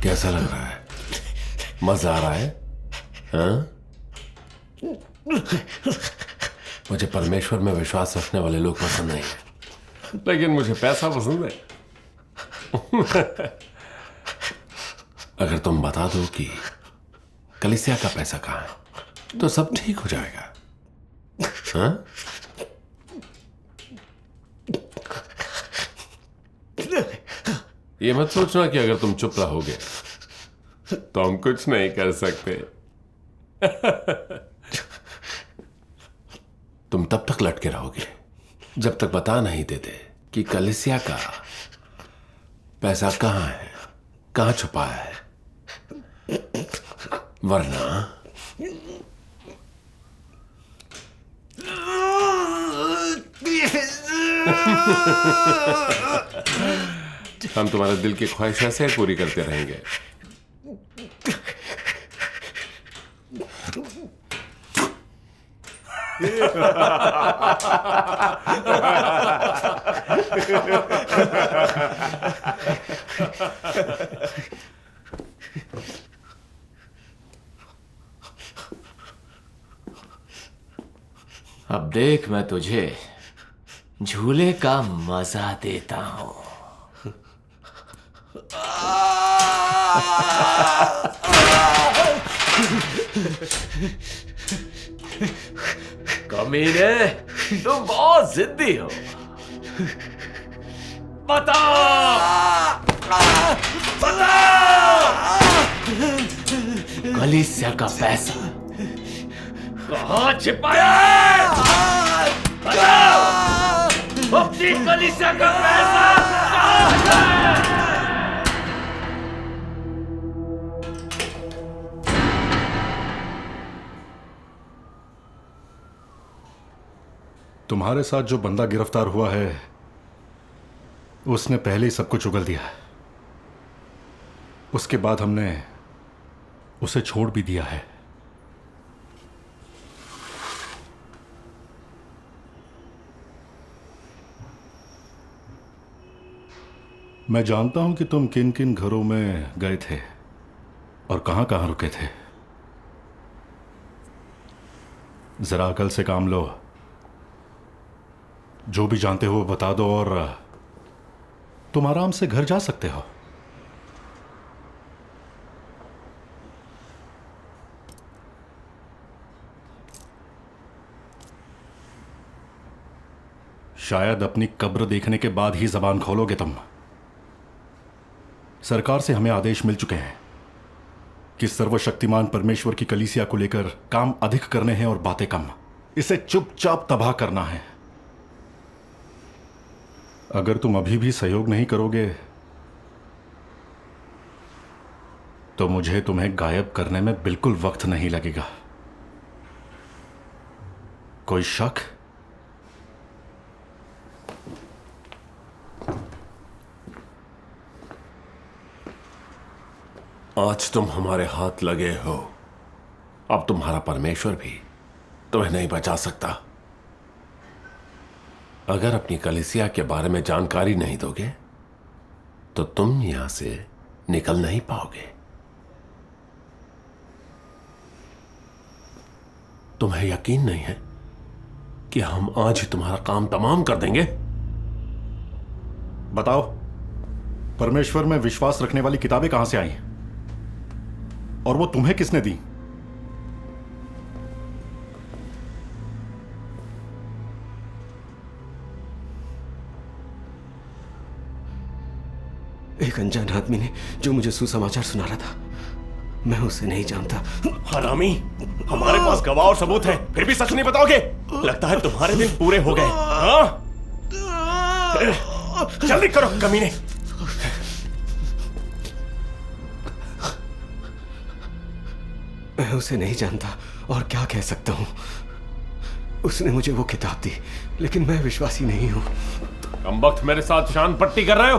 कैसा लग रहा है? मजा आ रहा है? हाँ? मुझे परमेश्वर में विश्वास रखने वाले लोग पसंद नहीं है, लेकिन मुझे पैसा पसंद है। अगर तुम बता दो कि कलीसिया का पैसा कहाँ है तो सब ठीक हो जाएगा। हाँ? ये मत सोचना कि अगर तुम चुप रहोगे तो हम कुछ नहीं कर सकते। तुम तब तक लटके रहोगे जब तक बता नहीं देते कि कलीसिया का पैसा कहाँ है, कहाँ छुपा है, वरना हम तुम्हारे दिल की ख्वाहिश ऐसे पूरी करते रहेंगे। अब देख, मैं तुझे झूले का मजा देता हूं। कमीने, तुम बहुत जिद्दी हो। बताओ, कलीसिया का पैसा कहाँ छिपाया है? बताओ, अपनी कलीसिया का पैसा कहाँ है? तुम्हारे साथ जो बंदा गिरफ्तार हुआ है उसने पहले ही सब कुछ उगल दिया है। उसके बाद हमने उसे छोड़ भी दिया है। मैं जानता हूं कि तुम किन किन घरों में गए थे और कहां कहां रुके थे। जरा अकल से काम लो। जो भी जानते हो बता दो और तुम आराम से घर जा सकते हो। शायद अपनी कब्र देखने के बाद ही जबान खोलोगे तुम। सरकार से हमें आदेश मिल चुके हैं कि सर्वशक्तिमान परमेश्वर की कलीसिया को लेकर काम अधिक करने हैं और बातें कम। इसे चुपचाप तबाह करना है। अगर तुम अभी भी सहयोग नहीं करोगे तो मुझे तुम्हें गायब करने में बिल्कुल वक्त नहीं लगेगा। कोई शक? आज तुम हमारे हाथ लगे हो, अब तुम्हारा परमेश्वर भी तुम्हें नहीं बचा सकता। अगर अपनी कलीसिया के बारे में जानकारी नहीं दोगे तो तुम यहां से निकल नहीं पाओगे। तुम्हें यकीन नहीं है कि हम आज ही तुम्हारा काम तमाम कर देंगे? बताओ, परमेश्वर में विश्वास रखने वाली किताबें कहां से आई और वो तुम्हें किसने दी? एक अनजान आदमी ने जो मुझे सुसमाचार सुना रहा था, मैं उसे नहीं जानता। हरामी, हमारे पास गवाह और सबूत है, फिर भी सच नहीं बताओगे? लगता है तुम्हारे दिन पूरे हो गए। हाँ? जल्दी करो कमीने। मैं उसे नहीं जानता और क्या कह सकता हूँ। उसने मुझे वो किताब दी, लेकिन मैं विश्वासी नहीं हूँ। कम वक्त मेरे साथ शान पट्टी कर रहे हो।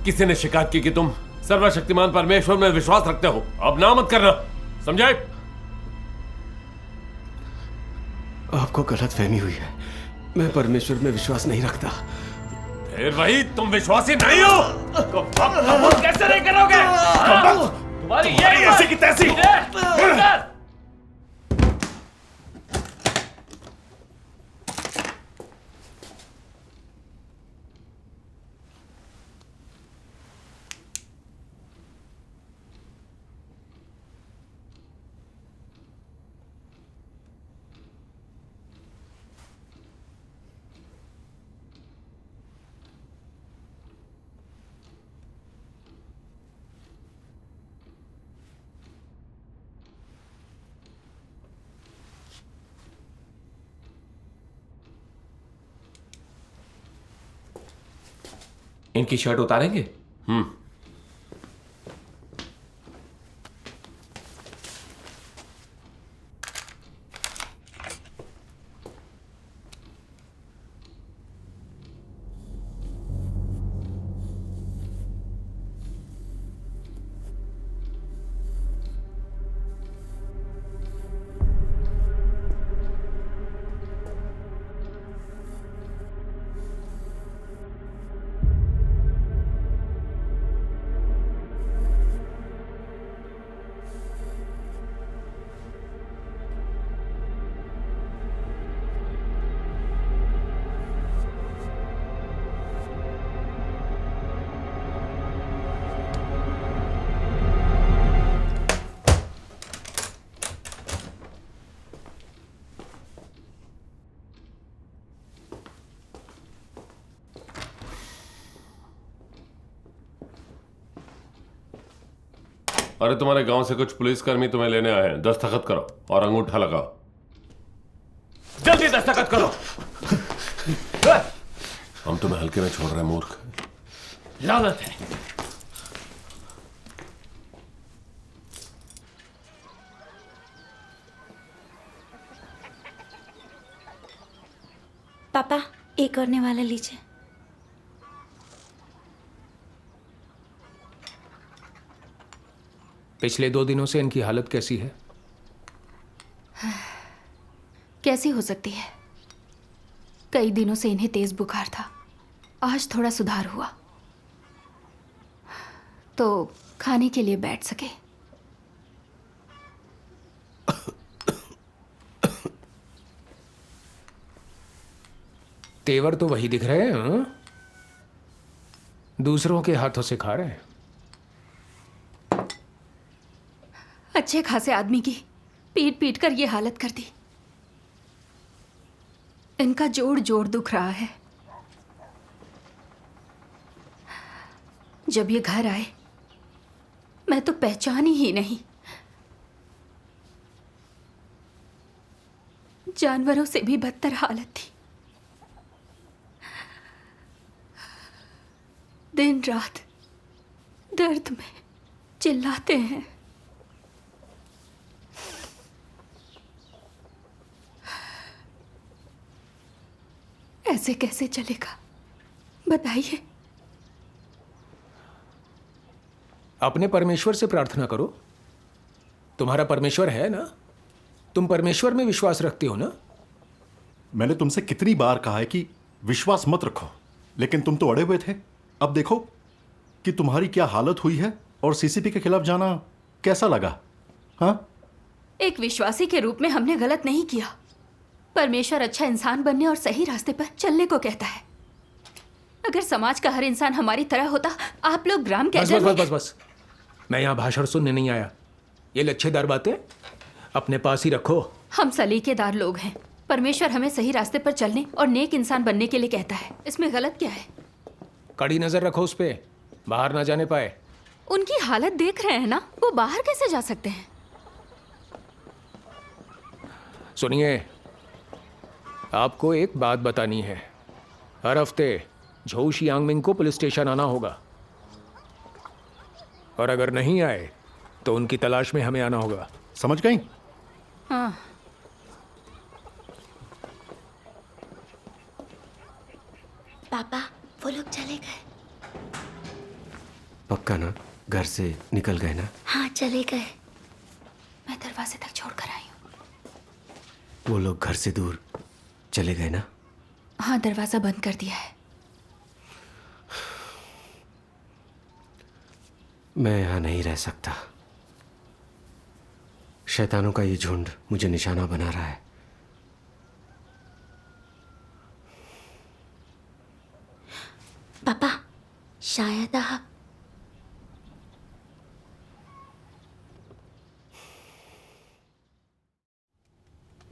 किसी ने शिकायत की कि तुम सर्वशक्तिमान परमेश्वर में विश्वास रखते हो। अब ना मत करना, समझे? आपको गलतफहमी हुई है। मैं परमेश्वर में विश्वास नहीं रखता। फिर वही, तुम विश्वासी नहीं हो तो अब कैसे नहीं करोगे? तुम्हारी ऐसी की तैसी। इनकी शर्ट उतारेंगे? अरे तुम्हारे गांव से कुछ पुलिसकर्मी तुम्हें लेने आए हैं। दस्तखत करो और अंगूठा लगाओ। जल्दी दस्तखत करो। हम तुम्हें हल्के में छोड़ रहे हैं मूर्ख। लानत है। पापा, एक करने वाला लीजिए। पिछले 2 दिनों से इनकी हालत कैसी है? कैसी हो सकती है? कई दिनों से इन्हें तेज बुखार था। आज थोड़ा सुधार हुआ तो खाने के लिए बैठ सके। तेवर तो वही दिख रहे हैं, हाँ? दूसरों के हाथों से खा रहे हैं। अच्छे खासे आदमी की पीट पीट कर ये हालत कर दी। इनका जोड़ जोड़ दुख रहा है। जब ये घर आए मैं तो पहचानी ही नहीं। जानवरों से भी बदतर हालत थी। दिन रात दर्द में चिल्लाते हैं। ऐसे कैसे चलेगा बताइए? अपने परमेश्वर से प्रार्थना करो। तुम्हारा परमेश्वर है ना? तुम परमेश्वर में विश्वास रखते हो ना? मैंने तुमसे कितनी बार कहा है कि विश्वास मत रखो, लेकिन तुम तो अड़े हुए थे। अब देखो कि तुम्हारी क्या हालत हुई है और सीसीपी के खिलाफ जाना कैसा लगा? हाँ, एक विश्वासी के रूप में हमने गलत नहीं किया। परमेश्वर अच्छा इंसान बनने और सही रास्ते पर चलने को कहता है। अगर समाज का हर इंसान हमारी तरह होता, आप लोग ग्राम बस बस बस बस बस। मैं यहाँ भाषण सुनने नहीं आया। ये लच्छेदार बातें अपने पास ही रखो। हम सलीकेदार लोग हैं। परमेश्वर हमें सही रास्ते पर चलने और नेक इंसान बनने के लिए कहता है। इसमें गलत क्या है? कड़ी नजर रखो उस पे, बाहर ना जाने पाए। उनकी हालत देख रहे हैं ना, वो बाहर कैसे जा सकते हैं? सुनिए, आपको एक बात बतानी है। हर हफ्ते झोउ शियांगमिंग को पुलिस स्टेशन आना होगा, और अगर नहीं आए तो उनकी तलाश में हमें आना होगा। समझ गई? हाँ। पापा, वो लोग चले गए। पक्का ना? घर से निकल गए ना? हाँ, चले गए। मैं दरवाजे तक छोड़ कर आई हूँ। वो लोग घर से दूर चले गए ना? हाँ, दरवाजा बंद कर दिया है। मैं यहाँ नहीं रह सकता। शैतानों का ये झुंड मुझे निशाना बना रहा है। पापा, शायद आप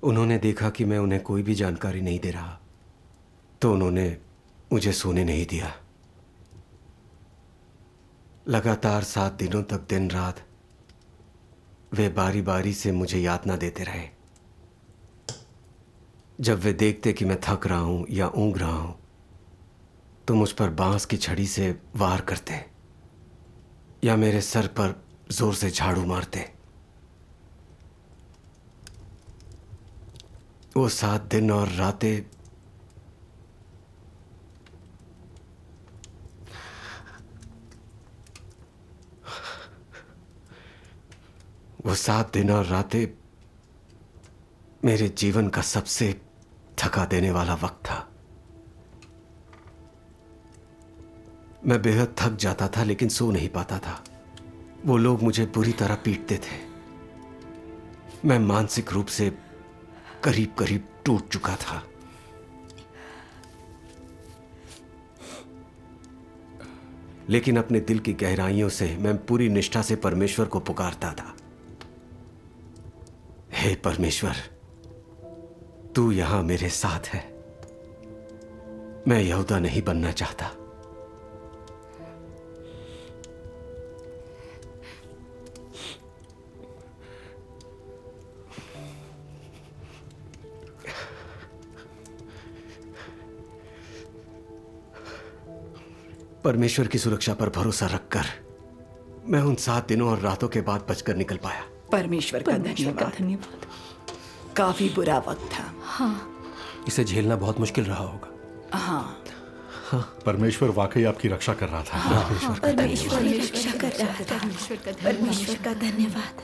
उन्होंने देखा कि मैं उन्हें कोई भी जानकारी नहीं दे रहा, तो उन्होंने मुझे सोने नहीं दिया। लगातार 7 दिनों तक दिन रात वे बारी बारी से मुझे यातना देते रहे। जब वे देखते कि मैं थक रहा हूं या ऊँघ रहा हूं, तो मुझ पर बांस की छड़ी से वार करते या मेरे सर पर जोर से झाड़ू मारते। वो 7 दिन और रातें वो 7 दिन और रातें मेरे जीवन का सबसे थका देने वाला वक्त था। मैं बेहद थक जाता था, लेकिन सो नहीं पाता था। वो लोग मुझे बुरी तरह पीटते थे। मैं मानसिक रूप से करीब करीब टूट चुका था। लेकिन अपने दिल की गहराइयों से मैं पूरी निष्ठा से परमेश्वर को पुकारता था। हे परमेश्वर, तू यहां मेरे साथ है। मैं यहूदा नहीं बनना चाहता। परमेश्वर की सुरक्षा पर भरोसा रखकर मैं उन 7 दिनों और रातों के बाद बचकर निकल पाया। परमेश्वर का धन्यवाद। काफी बुरा वक्त था। इसे झेलना बहुत मुश्किल रहा होगा। हाँ, परमेश्वर वाकई आपकी रक्षा कर रहा था। परमेश्वर की रक्षा कर रहा था। परमेश्वर का धन्यवाद।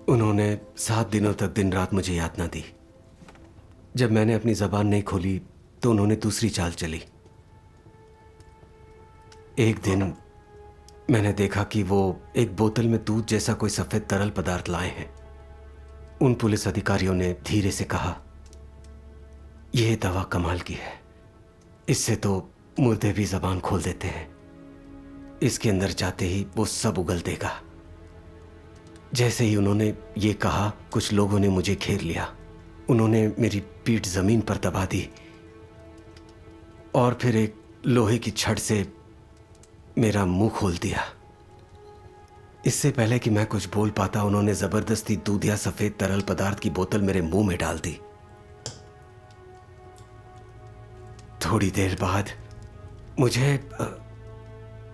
उन्होंने 7 दिनों तक दिन रात मुझे यातना दी। जब मैंने अपनी जबान नहीं खोली तो उन्होंने दूसरी चाल चली। एक दिन मैंने देखा कि वो एक बोतल में दूध जैसा कोई सफेद तरल पदार्थ लाए हैं। उन पुलिस अधिकारियों ने धीरे से कहा, यह दवा कमाल की है, इससे तो मुर्दे भी जबान खोल देते हैं। इसके अंदर जाते ही वो सब उगल देगा। जैसे ही उन्होंने ये कहा, कुछ लोगों ने मुझे घेर लिया। उन्होंने मेरी पीठ जमीन पर दबा दी और फिर एक लोहे की छड़ से मेरा मुंह खोल दिया। इससे पहले कि मैं कुछ बोल पाता, उन्होंने जबरदस्ती दूध या सफेद तरल पदार्थ की बोतल मेरे मुंह में डाल दी। थोड़ी देर बाद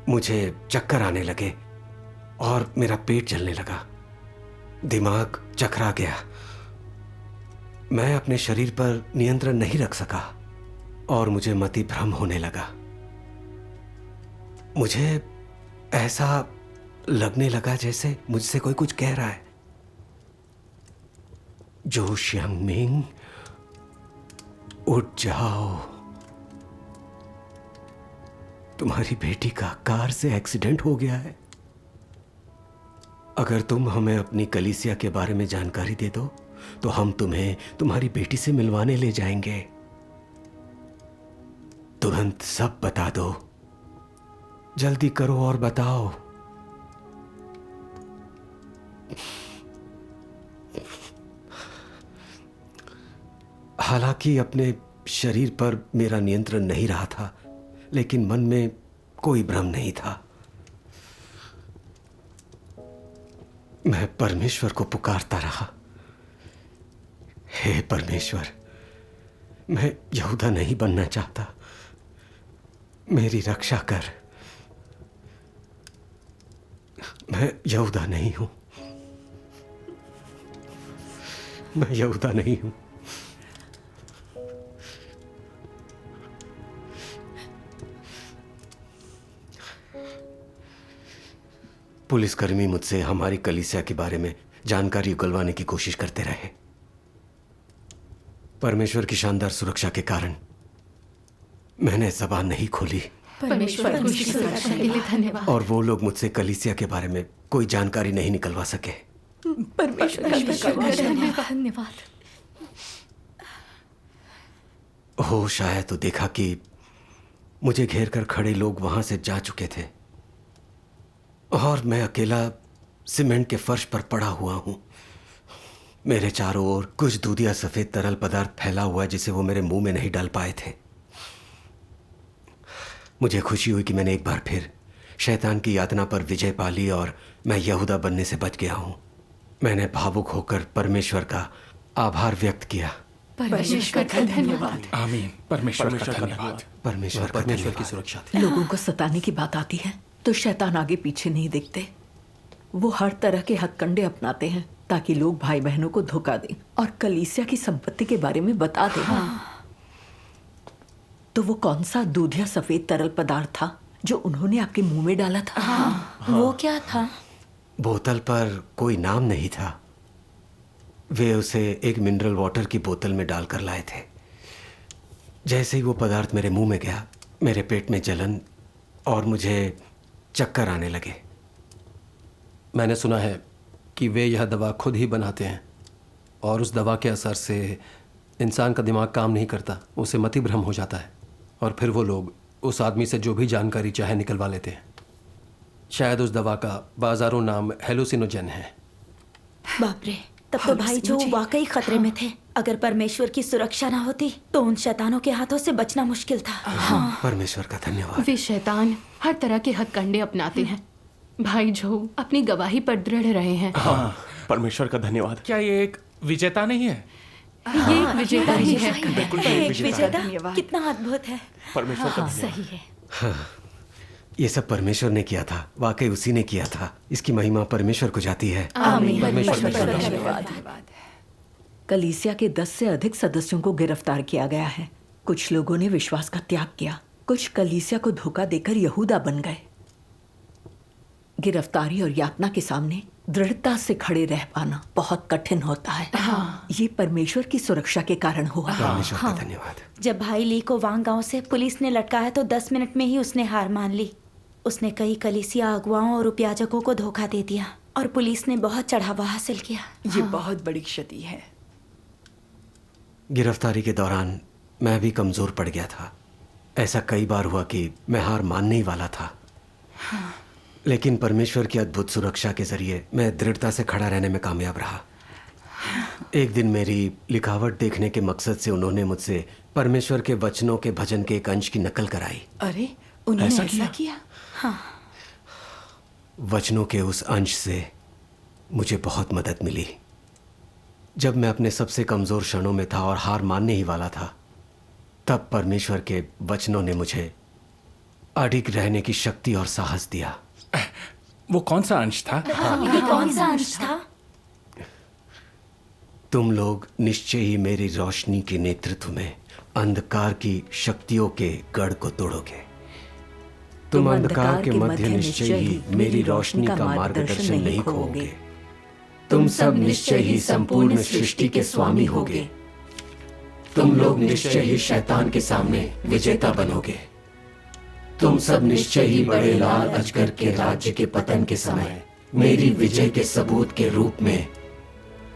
मुझे चक्कर आने लगे और मेरा पेट जलने लगा। दिमाग चकरा गया। मैं अपने शरीर पर नियंत्रण नहीं रख सका और मुझे मति भ्रम होने लगा। मुझे ऐसा लगने लगा जैसे मुझसे कोई कुछ कह रहा है, जो श्यांगमिंग, उठ जाओ, तुम्हारी बेटी का कार से एक्सीडेंट हो गया है। अगर तुम हमें अपनी कलीसिया के बारे में जानकारी दे दो तो हम तुम्हें तुम्हारी बेटी से मिलवाने ले जाएंगे। तुरंत सब बता दो, जल्दी करो और बताओ। हालांकि अपने शरीर पर मेरा नियंत्रण नहीं रहा था, लेकिन मन में कोई भ्रम नहीं था। मैं परमेश्वर को पुकारता रहा, हे परमेश्वर, मैं यहूदा नहीं बनना चाहता, मेरी रक्षा कर। मैं यहूदा नहीं हूं। मैं यहूदा नहीं हूं। पुलिसकर्मी मुझसे हमारी कलीसिया के बारे में जानकारी उगलवाने की कोशिश करते रहे। परमेश्वर की शानदार सुरक्षा के कारण मैंने जबान नहीं खोली। परमेश्वर की सुरक्षा के लिए धन्यवाद। और वो लोग मुझसे कलीसिया के बारे में कोई जानकारी नहीं निकलवा सके। परमेश्वर का धन्यवाद। होश आया तो देखा कि मुझे घेर कर खड़े लोग वहां से जा चुके थे और मैं अकेला सीमेंट के फर्श पर पड़ा हुआ हूं। मेरे चारों ओर कुछ दूधिया सफेद तरल पदार्थ फैला हुआ है जिसे वो मेरे मुंह में नहीं डाल पाए थे। मुझे खुशी हुई कि मैंने एक बार फिर शैतान की यातना पर विजय पा ली और मैं यहूदा बनने से बच गया हूं। मैंने भावुक होकर परमेश्वर का आभार व्यक्त किया। परमेश्वर का धन्यवाद। आमीन। परमेश्वर का धन्यवाद। परमेश्वर की सुरक्षा थी। लोगों को सताने की बात आती है तो शैतान आगे पीछे नहीं देखते। वो हर तरह के हथकंडे अपनाते हैं ताकि लोग भाई बहनों को धोखा दें और कलीसिया की संपत्ति के बारे में बता दें। तो वो कौन सा दूधिया सफेद तरल पदार्थ था जो उन्होंने आपके मुंह में डाला था? वो क्या था? बोतल पर कोई नाम नहीं था। वे उसे एक मिनरल वाटर की बोतल में डालकर लाए थे। जैसे ही वो पदार्थ मेरे मुंह में गया, मेरे पेट में जलन और मुझे चक्कर आने लगे। मैंने सुना है कि वे यह दवा खुद ही बनाते हैं और उस दवा के असर से इंसान का दिमाग काम नहीं करता, उसे मति भ्रम हो जाता है और फिर वो लोग उस आदमी से जो भी जानकारी चाहे निकलवा लेते हैं। शायद उस दवा का बाजारों नाम हेलुसिनोजेन है। बाप रे, तब तो भाई जो वाकई खतरे में थे। अगर परमेश्वर की सुरक्षा ना होती तो उन शैतानों के हाथों से बचना मुश्किल था। परमेश्वर का धन्यवाद। वे शैतान हर तरह के हथकंडे अपनाते हैं। भाई जो अपनी गवाही पर दृढ़ रहे हैं। हाँ, परमेश्वर का धन्यवाद। क्या ये एक विजेता नहीं है? ये एक विजेता ही है। बिल्कुल एक विजेता कितना अद्भुत है। परमेश्वर का धन्यवाद। सही है। हाँ, ये सब परमेश्वर ने किया था। वाकई उसी ने किया था। इसकी महिमा परमेश्वर को जाती है। आमीन। परमेश्वर का धन्यवाद। कलीसिया के 10 से अधिक सदस्यों को गिरफ्तार किया गया है। कुछ लोगों ने विश्वास का त्याग किया, कुछ कलीसिया को धोखा देकर यहूदा बन गए। गिरफ्तारी और यातना के सामने दृढ़ता से खड़े रह पाना बहुत कठिन होता है। ये परमेश्वर की सुरक्षा के कारण हुआ। परमेश्वर का धन्यवाद। जब भाई ली को वांग गांव से पुलिस ने लटकाया तो 10 मिनट में ही उसने हार मान ली। उसने कई कलीसिया अगुवाओं और उपयाजकों को धोखा दे दिया और पुलिस ने बहुत चढ़ावा हासिल किया। ये बहुत बड़ी क्षति है। गिरफ्तारी के दौरान मैं भी कमजोर पड़ गया था। ऐसा कई बार हुआ कि मैं हार मानने ही वाला था। लेकिन परमेश्वर की अद्भुत सुरक्षा के जरिए मैं दृढ़ता से खड़ा रहने में कामयाब रहा। एक दिन मेरी लिखावट देखने के मकसद से उन्होंने मुझसे परमेश्वर के वचनों के भजन के एक अंश की नकल कराई। अरे, उन्होंने ऐसा किया? हाँ। वचनों के उस अंश से मुझे बहुत मदद मिली। जब मैं अपने सबसे कमजोर क्षणों में था और हार मानने ही वाला था, तब परमेश्वर के वचनों ने मुझे अडिग रहने की शक्ति और साहस दिया। वो कौन सा अंश था? ये कौन सा अंश था? तुम लोग निश्चय ही मेरी रोशनी के नेतृत्व में अंधकार की शक्तियों के गढ़ को तोड़ोगे। तुम अंधकार के मध्य निश्चय ही मेरी रोशनी का मार्गदर्शन नहीं खोओगे। तुम सब निश्चय ही संपूर्ण सृष्टि के स्वामी होगे। तुम लोग निश्चय ही शैतान के सामने विजेता बनोगे। तुम सब निश्चय ही बड़े लाल अजगर के राज्य के पतन के समय मेरी विजय के सबूत के रूप में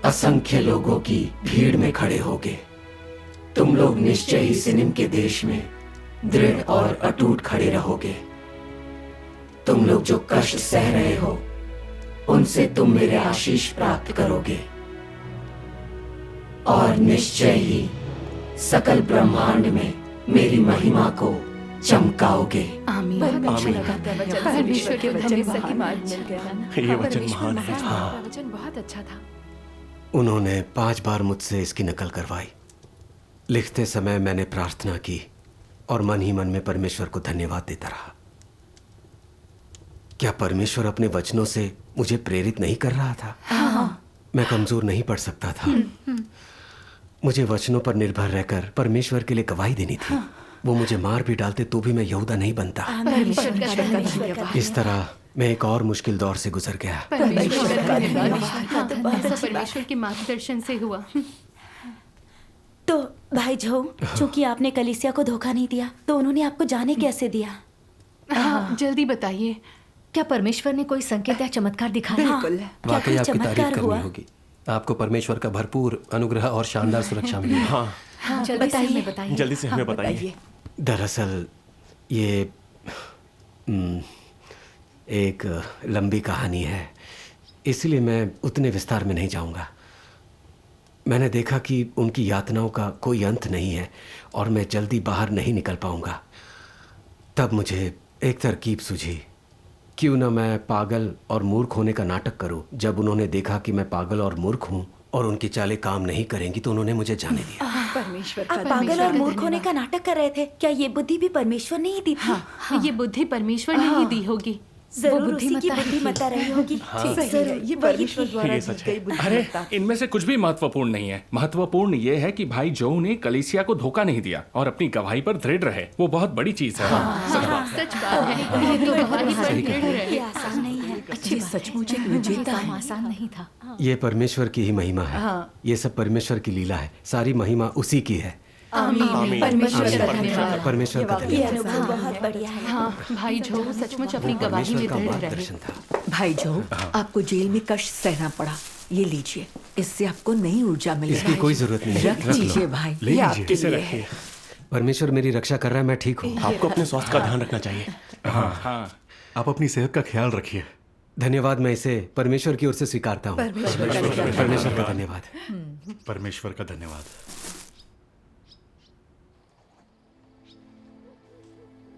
असंख्य लोगों की भीड़ में खड़े होगे। तुम लोग निश्चय ही सिनिम के देश में दृढ़ और अटूट खड़े रहोगे। तुम लोग जो कष्ट सह रहे हो, उनसे तुम मेरे आशीष प्राप्त करोगे और निश्चय ही सकल ब्रह्मांड में मेरी महिमा को चमकाओगे। आमीन। परमेश्वर के वचन महान। ये वचन महान है। वचन बहुत अच्छा था। उन्होंने 5 बार मुझसे इसकी नकल करवाई। लिखते समय मैंने प्रार्थना की और मन ही मन में परमेश्वर को धन्यवाद देता रहा। क्या परमेश्वर अपने वचनों से मुझे प्रेरित नहीं कर रहा था? मैं कमजोर नहीं पड़ सकता था। मुझे वचनों पर निर्भर रहकर परमेश्वर के लिए गवाही देनी थी। वो मुझे मार भी डालते तो भी मैं यहूदा नहीं बनता। इस तरह मैं एक और मुश्किल दौर से गुजर गया। परमेश्वर के मार्गदर्शन से हुआ। तो भाई जो, चूंकि आपने कलीसिया को धोखा नहीं दिया, तो उन्होंने आपको जाने कैसे दिया? हाँ, जल्दी बताइए, क्या परमेश्वर ने कोई संकेत या चमत्कार दिखाया? वाकई आपकी तारीफ करनी होगी। आपको परमेश्वर का भरपूर अनुग्रह और शानदार सुरक्षा मिली। हाँ, बताइए, जल्दी से हमें बताइए। दरअसल ये एक लंबी कहानी है, इसलिए मैं उतने विस्तार में नहीं जाऊंगा। मैंने देखा कि उनकी यातनाओं का कोई अंत नहीं है और मैं जल्दी बाहर नहीं निकल पाऊंगा। तब मुझे एक तरकीब सूझी, क्यों ना मैं पागल और मूर्ख होने का नाटक करूं। जब उन्होंने देखा कि मैं पागल और मूर्ख हूं और उनकी चालें काम नहीं करेंगी, तो उन्होंने मुझे जाने दिया। परमेश्वर आप पागल और मूर्ख होने का नाटक कर रहे थे। क्या ये बुद्धि भी परमेश्वर ने ही दी थी? ये बुद्धि परमेश्वर ने ही दी होगी। जरूर उसी की बुद्धिमत्ता रही होगी। ये परमेश्वर द्वारा दी गई अरे बुद्धिमत्ता। इनमें से कुछ भी महत्वपूर्ण नहीं है। महत्वपूर्ण ये है कि भाई जो ने कलीसिया को धोखा नहीं दिया और अपनी गवाही पर दृढ़ रहे। वो बहुत बड़ी चीज है। सच बात है, ये तो गवाही पर दृढ़ रहे। आसान नहीं है। अच्छी सचमुच एक विजेता है। आसान नहीं था। ये परमेश्वर की ही महिमा है। ये सब परमेश्वर की लीला है। सारी महिमा उसी की है। आमीन। परमेश्वर का धन्यवाद। परमेश्वर का ये धन्यवाद। अनुभव बहुत बढ़िया है। हाँ, भाई जो सचमुच अपनी गवाही में परमेश्वर का दृढ़ रहे। मार्गदर्शन था। भाई जो, आपको जेल में कष्ट सहना पड़ा। ये लीजिए, इससे आपको नई ऊर्जा इसकी मिलेगी। कोई जरूरत नहीं है। रख रख लो। दीजिए भाई, ले ये लीजिए। आपके इसे लिए रखिए। है। परमेश्वर मेरी रक्षा कर रहा है, मैं ठीक हूँ। आपको अपने स्वास्थ्य का ध्यान रखना चाहिए। हाँ, आप अपनी सेहत का ख्याल रखिए। धन्यवाद, मैं इसे परमेश्वर की ओर से स्वीकारता हूँ। परमेश्वर का धन्यवाद। परमेश्वर का धन्यवाद।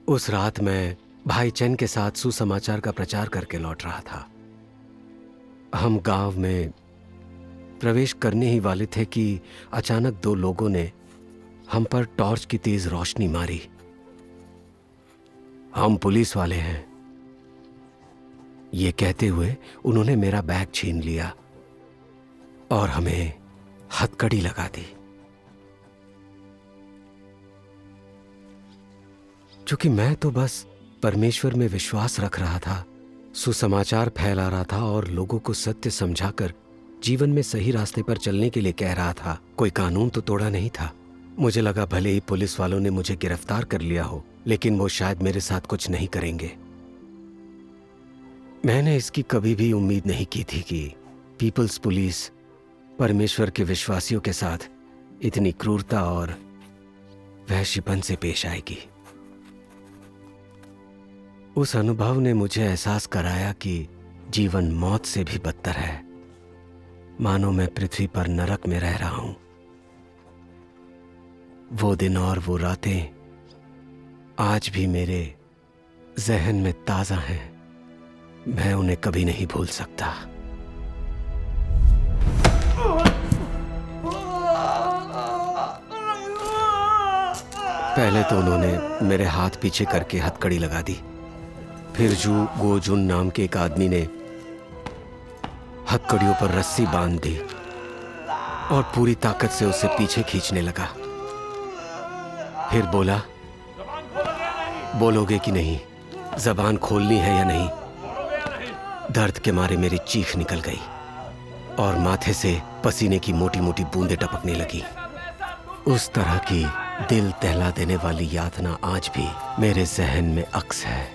उस रात मैं भाई चैन के साथ सुसमाचार का प्रचार करके लौट रहा था। हम गांव में प्रवेश करने ही वाले थे कि अचानक दो लोगों ने हम पर टॉर्च की तेज रोशनी मारी। हम पुलिस वाले हैं, ये कहते हुए उन्होंने मेरा बैग छीन लिया और हमें हथकड़ी लगा दी। क्योंकि मैं तो बस परमेश्वर में विश्वास रख रहा था, सुसमाचार फैला रहा था और लोगों को सत्य समझाकर जीवन में सही रास्ते पर चलने के लिए कह रहा था। कोई कानून तो तोड़ा नहीं था। मुझे लगा भले ही पुलिस वालों ने मुझे गिरफ्तार कर लिया हो, लेकिन वो शायद मेरे साथ कुछ नहीं करेंगे। मैंने इसकी कभी भी उम्मीद नहीं की थी कि पीपल्स पुलिस परमेश्वर के विश्वासियों के साथ इतनी क्रूरता और वहशीपन से पेश आएगी। उस अनुभव ने मुझे एहसास कराया कि जीवन मौत से भी बदतर है। मानो मैं पृथ्वी पर नरक में रह रहा हूं। वो दिन और वो रातें आज भी मेरे जहन में ताजा हैं। मैं उन्हें कभी नहीं भूल सकता। पहले तो उन्होंने मेरे हाथ पीछे करके हथकड़ी लगा दी। फिर जू गोजुन नाम के एक आदमी ने हथकड़ियों पर रस्सी बांध दी और पूरी ताकत से उसे पीछे खींचने लगा। फिर बोला, बोलोगे कि नहीं? जबान खोलनी है या नहीं? दर्द के मारे मेरी चीख निकल गई और माथे से पसीने की मोटी मोटी बूंदें टपकने लगी। उस तरह की दिल दहला देने वाली यातना आज भी मेरे जहन में अक्स है।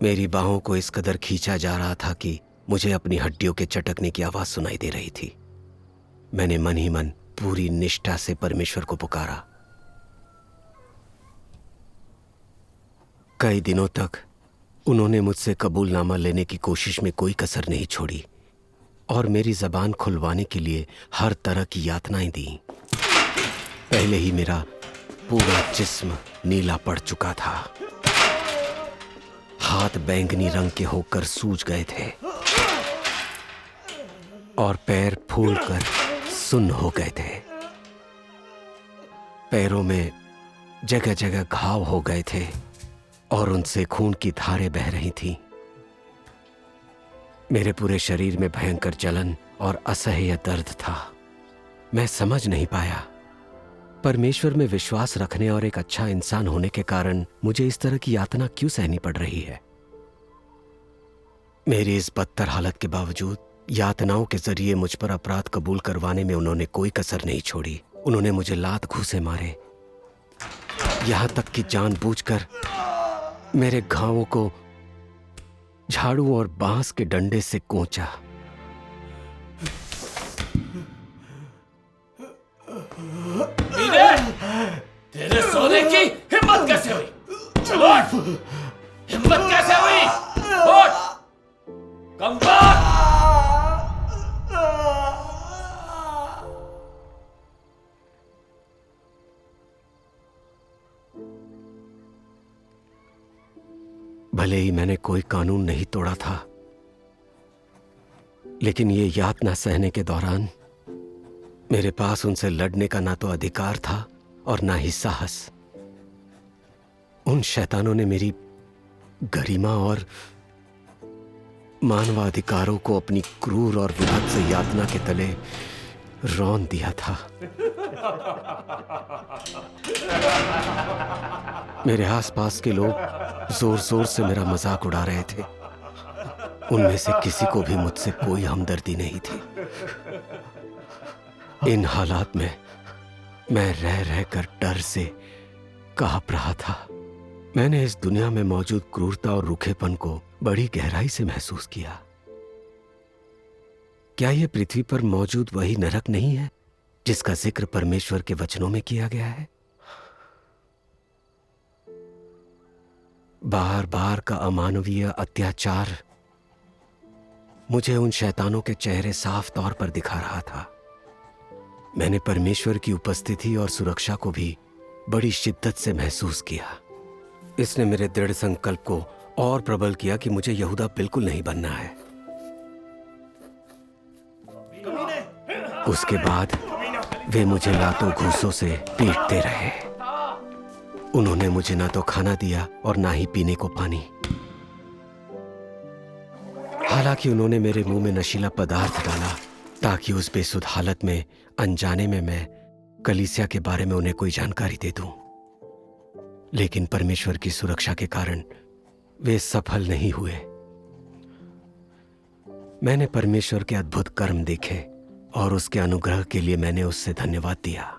मेरी बाहों को इस कदर खींचा जा रहा था कि मुझे अपनी हड्डियों के चटकने की आवाज सुनाई दे रही थी। मैंने मन ही मन पूरी निष्ठा से परमेश्वर को पुकारा। कई दिनों तक उन्होंने मुझसे कबूलनामा लेने की कोशिश में कोई कसर नहीं छोड़ी और मेरी जबान खुलवाने के लिए हर तरह की यातनाएं दी। पहले ही मेरा पूरा जिस्म नीला पड़ चुका था। हाथ बैंगनी रंग के होकर सूज गए थे और पैर फूलकर सुन्न हो गए थे। पैरों में जगह जगह घाव हो गए थे और उनसे खून की धारें बह रही थीं। मेरे पूरे शरीर में भयंकर जलन और असह्य दर्द था। मैं समझ नहीं पाया परमेश्वर में विश्वास रखने और एक अच्छा इंसान होने के कारण मुझे इस तरह की यातना क्यों सहनी पड़ रही है। मेरी इस बदतर हालत के बावजूद यातनाओं के जरिए मुझ पर अपराध कबूल करवाने में उन्होंने कोई कसर नहीं छोड़ी। उन्होंने मुझे लात घूंसे मारे, यहां तक कि जानबूझकर मेरे घावों को झाड़ू और बांस के डंडे से कोंचा। तेरे सोने की हिम्मत कैसे हुई? चलो, हिम्मत कैसे हुई? उठ, कम बात। भले ही मैंने कोई कानून नहीं तोड़ा था, लेकिन ये यातना सहने के दौरान मेरे पास उनसे लड़ने का ना तो अधिकार था और ना ही साहस। उन शैतानों ने मेरी गरिमा और मानवाधिकारों को अपनी क्रूर और विभत्स यातना के तले रौंद दिया था। मेरे आसपास के लोग जोर जोर से मेरा मजाक उड़ा रहे थे। उनमें से किसी को भी मुझसे कोई हमदर्दी नहीं थी। इन हालात में मैं रह रहकर डर से कांप रहा था। मैंने इस दुनिया में मौजूद क्रूरता और रूखेपन को बड़ी गहराई से महसूस किया। क्या यह पृथ्वी पर मौजूद वही नरक नहीं है जिसका जिक्र परमेश्वर के वचनों में किया गया है? बार बार का अमानवीय अत्याचार मुझे उन शैतानों के चेहरे साफ तौर पर दिखा रहा था। मैंने परमेश्वर की उपस्थिति और सुरक्षा को भी बड़ी शिद्दत से महसूस किया। इसने मेरे दृढ़ संकल्प को और प्रबल किया कि मुझे यहूदा बिल्कुल नहीं बनना है। उसके बाद वे मुझे लातों घूंसों से पीटते रहे। उन्होंने मुझे ना तो खाना दिया और ना ही पीने को पानी। हालांकि उन्होंने मेरे मुंह में नशीला पदार्थ डाला ताकि उस बेसुध हालत में अनजाने में मैं कलीसिया के बारे में उन्हें कोई जानकारी दे दूं। लेकिन परमेश्वर की सुरक्षा के कारण वे सफल नहीं हुए। मैंने परमेश्वर के अद्भुत कर्म देखे और उसके अनुग्रह के लिए मैंने उससे धन्यवाद दिया।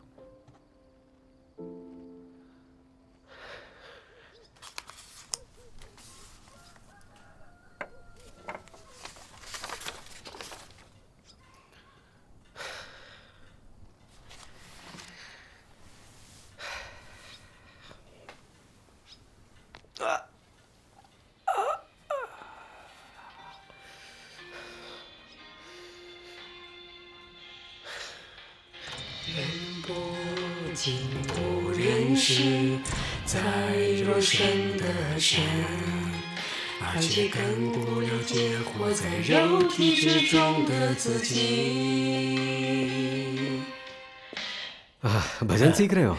भजन सीख रहे हो?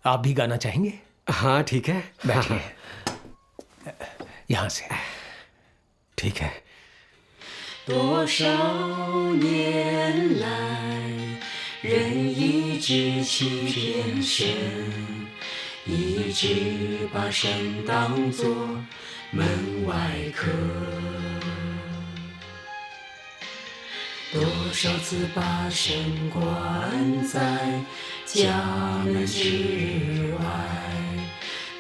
आप भी गाना चाहेंगे? हाँ ठीक है, बैठिए। यहां से। ठीक है। 多少年来，人一直欺骗神，一直把神当作门外客。多少次把神关在家门之外，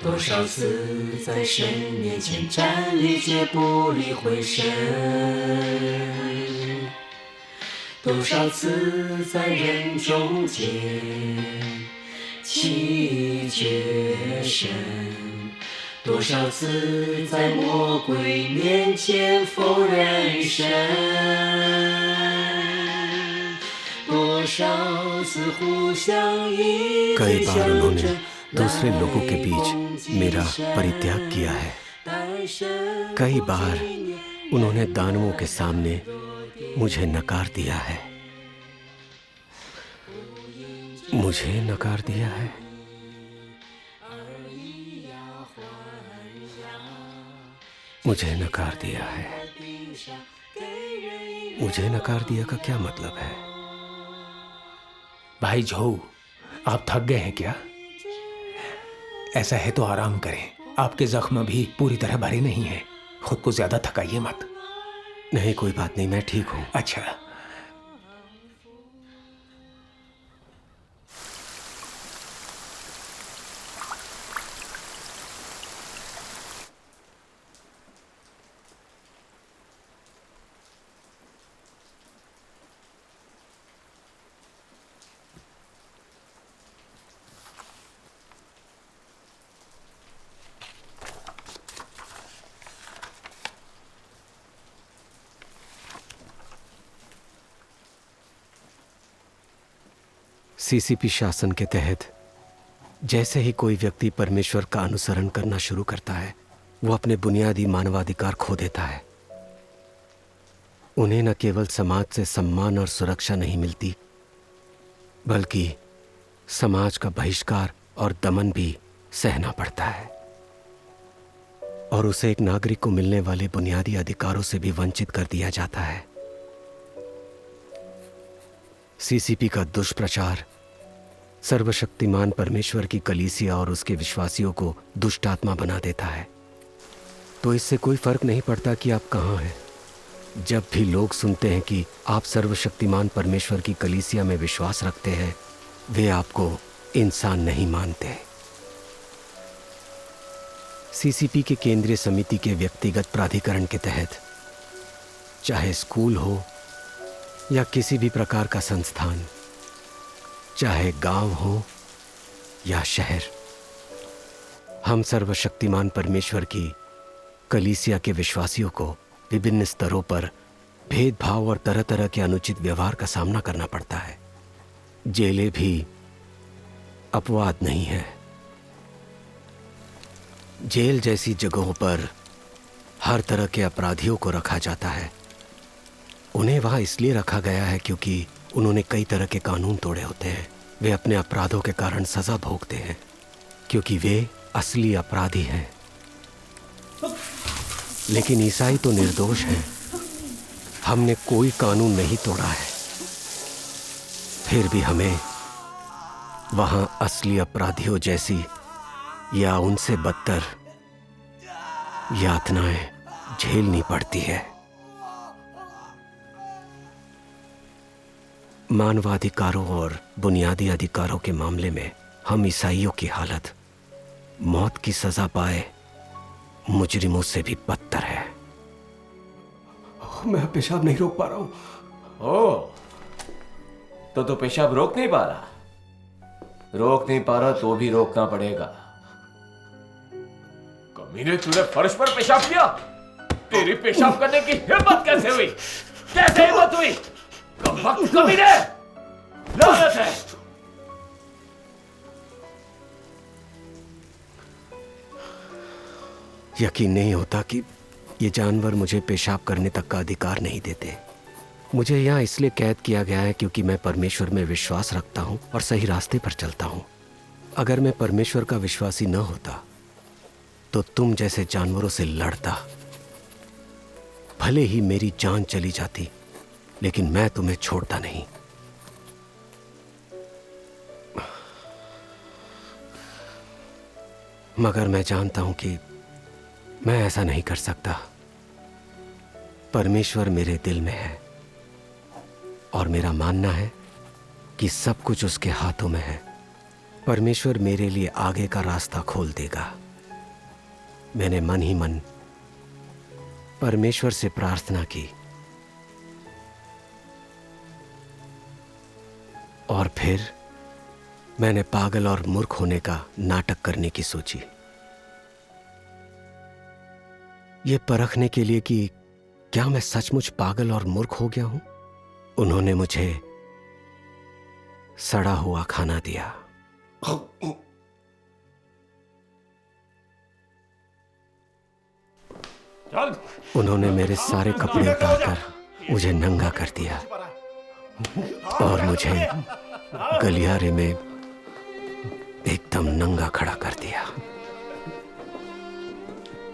多少次在神面前站立，却不理会神。多少次在人中间弃绝神，多少次在魔鬼面前否认神，多少次互相依कई 存 बार 相 उन्होंने 争， दूसरे लोगों के बीच मेरा परित्याग किया है। कई बार उन्होंने दानवों के सामने मुझे नकार दिया है। मुझे नकार दिया है। मुझे नकार दिया है। मुझे नकार दिया का क्या मतलब है? भाई झो, आप थक गए हैं क्या? ऐसा है तो आराम करें, आपके जख्म भी पूरी तरह भरे नहीं हैं। खुद को ज्यादा थकाइए मत। नहीं, कोई बात नहीं, मैं ठीक हूं। अच्छा। सीसीपी शासन के तहत जैसे ही कोई व्यक्ति परमेश्वर का अनुसरण करना शुरू करता है, वो अपने बुनियादी मानवाधिकार खो देता है। उन्हें न केवल समाज से सम्मान और सुरक्षा नहीं मिलती, बल्कि समाज का बहिष्कार और दमन भी सहना पड़ता है, और उसे एक नागरिक को मिलने वाले बुनियादी अधिकारों से भी वंचित कर दिया जाता है। सीसीपी का दुष्प्रचार सर्वशक्तिमान परमेश्वर की कलीसिया और उसके विश्वासियों को दुष्ट आत्मा बना देता है। तो इससे कोई फर्क नहीं पड़ता कि आप कहाँ हैं। जब भी लोग सुनते हैं कि आप सर्वशक्तिमान परमेश्वर की कलीसिया में विश्वास रखते हैं, वे आपको इंसान नहीं मानते। सीसीपी के केंद्रीय समिति के व्यक्तिगत प्राधिकरण के तहत, चाहे स्कूल हो या किसी भी प्रकार का संस्थान, चाहे गांव हो या शहर, हम सर्वशक्तिमान परमेश्वर की कलीसिया के विश्वासियों को विभिन्न स्तरों पर भेदभाव और तरह तरह के अनुचित व्यवहार का सामना करना पड़ता है। जेलें भी अपवाद नहीं है। जेल जैसी जगहों पर हर तरह के अपराधियों को रखा जाता है। उन्हें वहां इसलिए रखा गया है क्योंकि उन्होंने कई तरह के कानून तोड़े होते हैं। वे अपने अपराधों के कारण सजा भोगते हैं क्योंकि वे असली अपराधी हैं। लेकिन ईसाई तो निर्दोष हैं। हमने कोई कानून नहीं तोड़ा है, फिर भी हमें वहां असली अपराधियों जैसी या उनसे बदतर यातनाएं झेलनी पड़ती है। मानवाधिकारों और बुनियादी अधिकारों के मामले में हम ईसाइयों की हालत मौत की सजा पाए मुजरिमों से भी बदतर है। मैं पेशाब नहीं रोक पा रहा हूं। ओ, तो पेशाब रोक नहीं पा रहा? रोक नहीं पा रहा तो भी रोकना पड़ेगा। कमीने, तूने फर्श पर पेशाब किया? तेरी पेशाब करने की हिम्मत कैसे हुई? कैसे हिम्मत हुई? वक्त कमीने, लानत है। यकीन नहीं होता कि ये जानवर मुझे पेशाब करने तक का अधिकार नहीं देते। मुझे यहाँ इसलिए कैद किया गया है क्योंकि मैं परमेश्वर में विश्वास रखता हूँ और सही रास्ते पर चलता हूँ। अगर मैं परमेश्वर का विश्वासी न होता तो तुम जैसे जानवरों से लड़ता। भले ही मेरी जान चली जाती, लेकिन मैं तुम्हें छोड़ता नहीं। मगर मैं जानता हूं कि मैं ऐसा नहीं कर सकता। परमेश्वर मेरे दिल में है और मेरा मानना है कि सब कुछ उसके हाथों में है। परमेश्वर मेरे लिए आगे का रास्ता खोल देगा। मैंने मन ही मन परमेश्वर से प्रार्थना की और फिर मैंने पागल और मूर्ख होने का नाटक करने की सोची, ये परखने के लिए कि क्या मैं सचमुच पागल और मूर्ख हो गया हूं। उन्होंने मुझे सड़ा हुआ खाना दिया। उन्होंने मेरे सारे कपड़े उतारकर मुझे नंगा कर दिया और मुझे गलियारे में एकदम नंगा खड़ा कर दिया।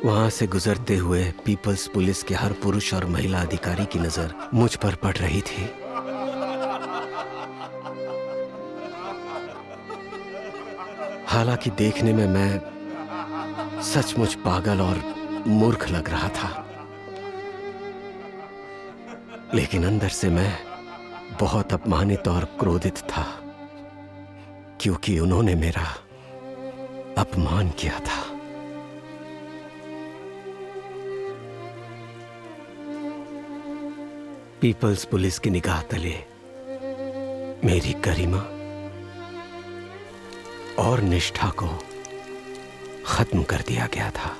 वहां से गुजरते हुए पीपल्स पुलिस के हर पुरुष और महिला अधिकारी की नजर मुझ पर पड़ रही थी। हालांकि देखने में मैं सचमुच पागल और मूर्ख लग रहा था, लेकिन अंदर से मैं बहुत अपमानित और क्रोधित था, क्योंकि उन्होंने मेरा अपमान किया था। पीपल्स पुलिस की निगाह तले मेरी गरिमा और निष्ठा को खत्म कर दिया गया था।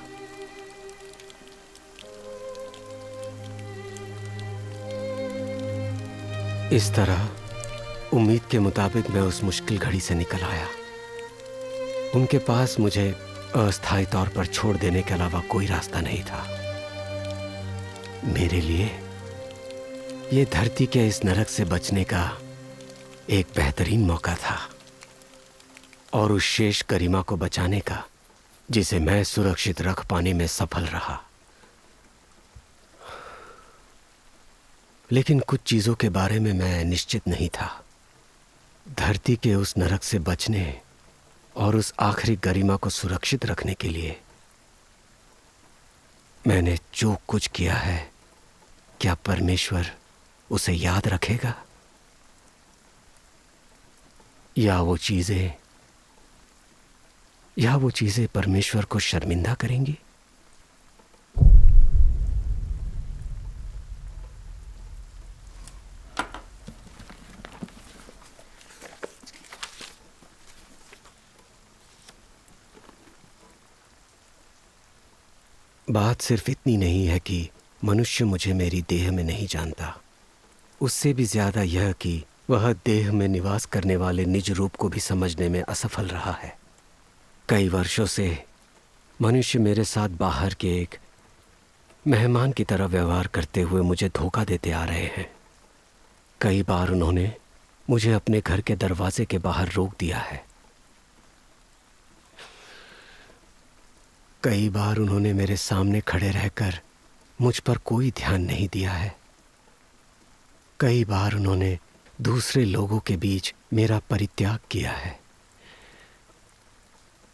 इस तरह उम्मीद के मुताबिक मैं उस मुश्किल घड़ी से निकल आया। उनके पास मुझे अस्थायी तौर पर छोड़ देने के अलावा कोई रास्ता नहीं था। मेरे लिए ये धरती के इस नरक से बचने का एक बेहतरीन मौका था, और उस शेष गरिमा को बचाने का जिसे मैं सुरक्षित रख पाने में सफल रहा। लेकिन कुछ चीजों के बारे में मैं निश्चित नहीं था। धरती के उस नरक से बचने और उस आखिरी गरिमा को सुरक्षित रखने के लिए मैंने जो कुछ किया है, क्या परमेश्वर उसे याद रखेगा, या वो चीजें परमेश्वर को शर्मिंदा करेंगी? बात सिर्फ इतनी नहीं है कि मनुष्य मुझे मेरी देह में नहीं जानता, उससे भी ज्यादा यह कि वह देह में निवास करने वाले निज रूप को भी समझने में असफल रहा है। कई वर्षों से मनुष्य मेरे साथ बाहर के एक मेहमान की तरह व्यवहार करते हुए मुझे धोखा देते आ रहे हैं। कई बार उन्होंने मुझे अपने घर के दरवाजे के बाहर रोक दिया है। कई बार उन्होंने मेरे सामने खड़े रहकर मुझ पर कोई ध्यान नहीं दिया है। कई बार उन्होंने दूसरे लोगों के बीच मेरा परित्याग किया है।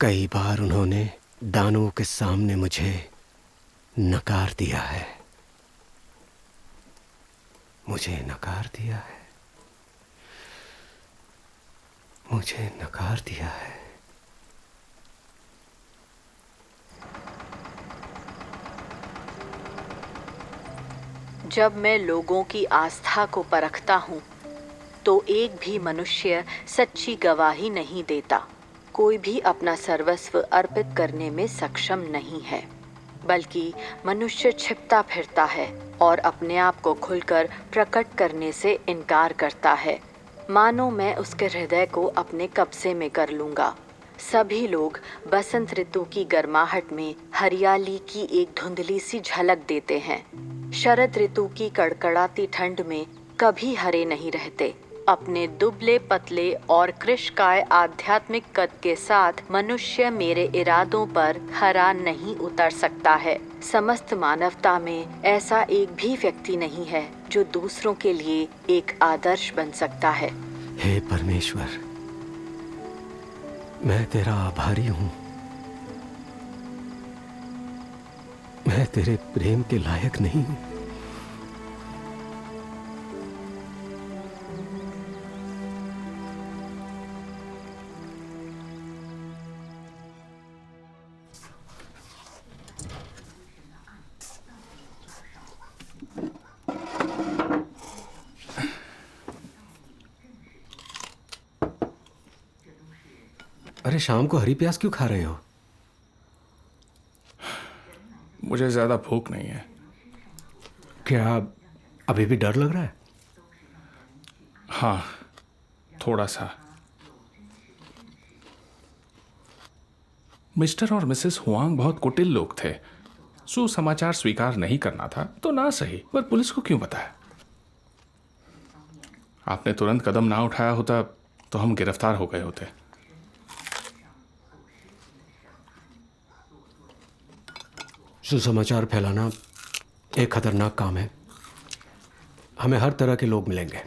कई बार उन्होंने दानवों के सामने मुझे नकार दिया है। मुझे नकार दिया है। मुझे नकार दिया है। जब मैं लोगों की आस्था को परखता हूँ तो एक भी मनुष्य सच्ची गवाही नहीं देता। कोई भी अपना सर्वस्व अर्पित करने में सक्षम नहीं है, बल्कि मनुष्य छिपता फिरता है और अपने आप को खुलकर प्रकट करने से इनकार करता है, मानो मैं उसके हृदय को अपने कब्जे में कर लूँगा। सभी लोग बसंत ऋतु की गर्माहट में हरियाली की एक धुंधली सी झलक देते हैं। शरद ऋतु की कड़कड़ाती ठंड में कभी हरे नहीं रहते। अपने दुबले पतले और कृशकाय आध्यात्मिक कद के साथ मनुष्य मेरे इरादों पर खरा नहीं उतर सकता है। समस्त मानवता में ऐसा एक भी व्यक्ति नहीं है जो दूसरों के लिए एक आदर्श बन सकता है। हे परमेश्वर, मैं तेरा आभारी हूँ। मैं तेरे प्रेम के लायक नहीं हूँ। अरे शाम को हरी प्याज क्यों खा रहे हो? मुझे ज्यादा भूख नहीं है। क्या अभी भी डर लग रहा है? हाँ, थोड़ा सा। मिस्टर और मिसेस हुआंग बहुत कुटिल लोग थे। सुसमाचार स्वीकार नहीं करना था तो ना सही, पर पुलिस को क्यों बताया? आपने तुरंत कदम ना उठाया होता तो हम गिरफ्तार हो गए होते। सुसमाचार फैलाना एक खतरनाक काम है। हमें हर तरह के लोग मिलेंगे,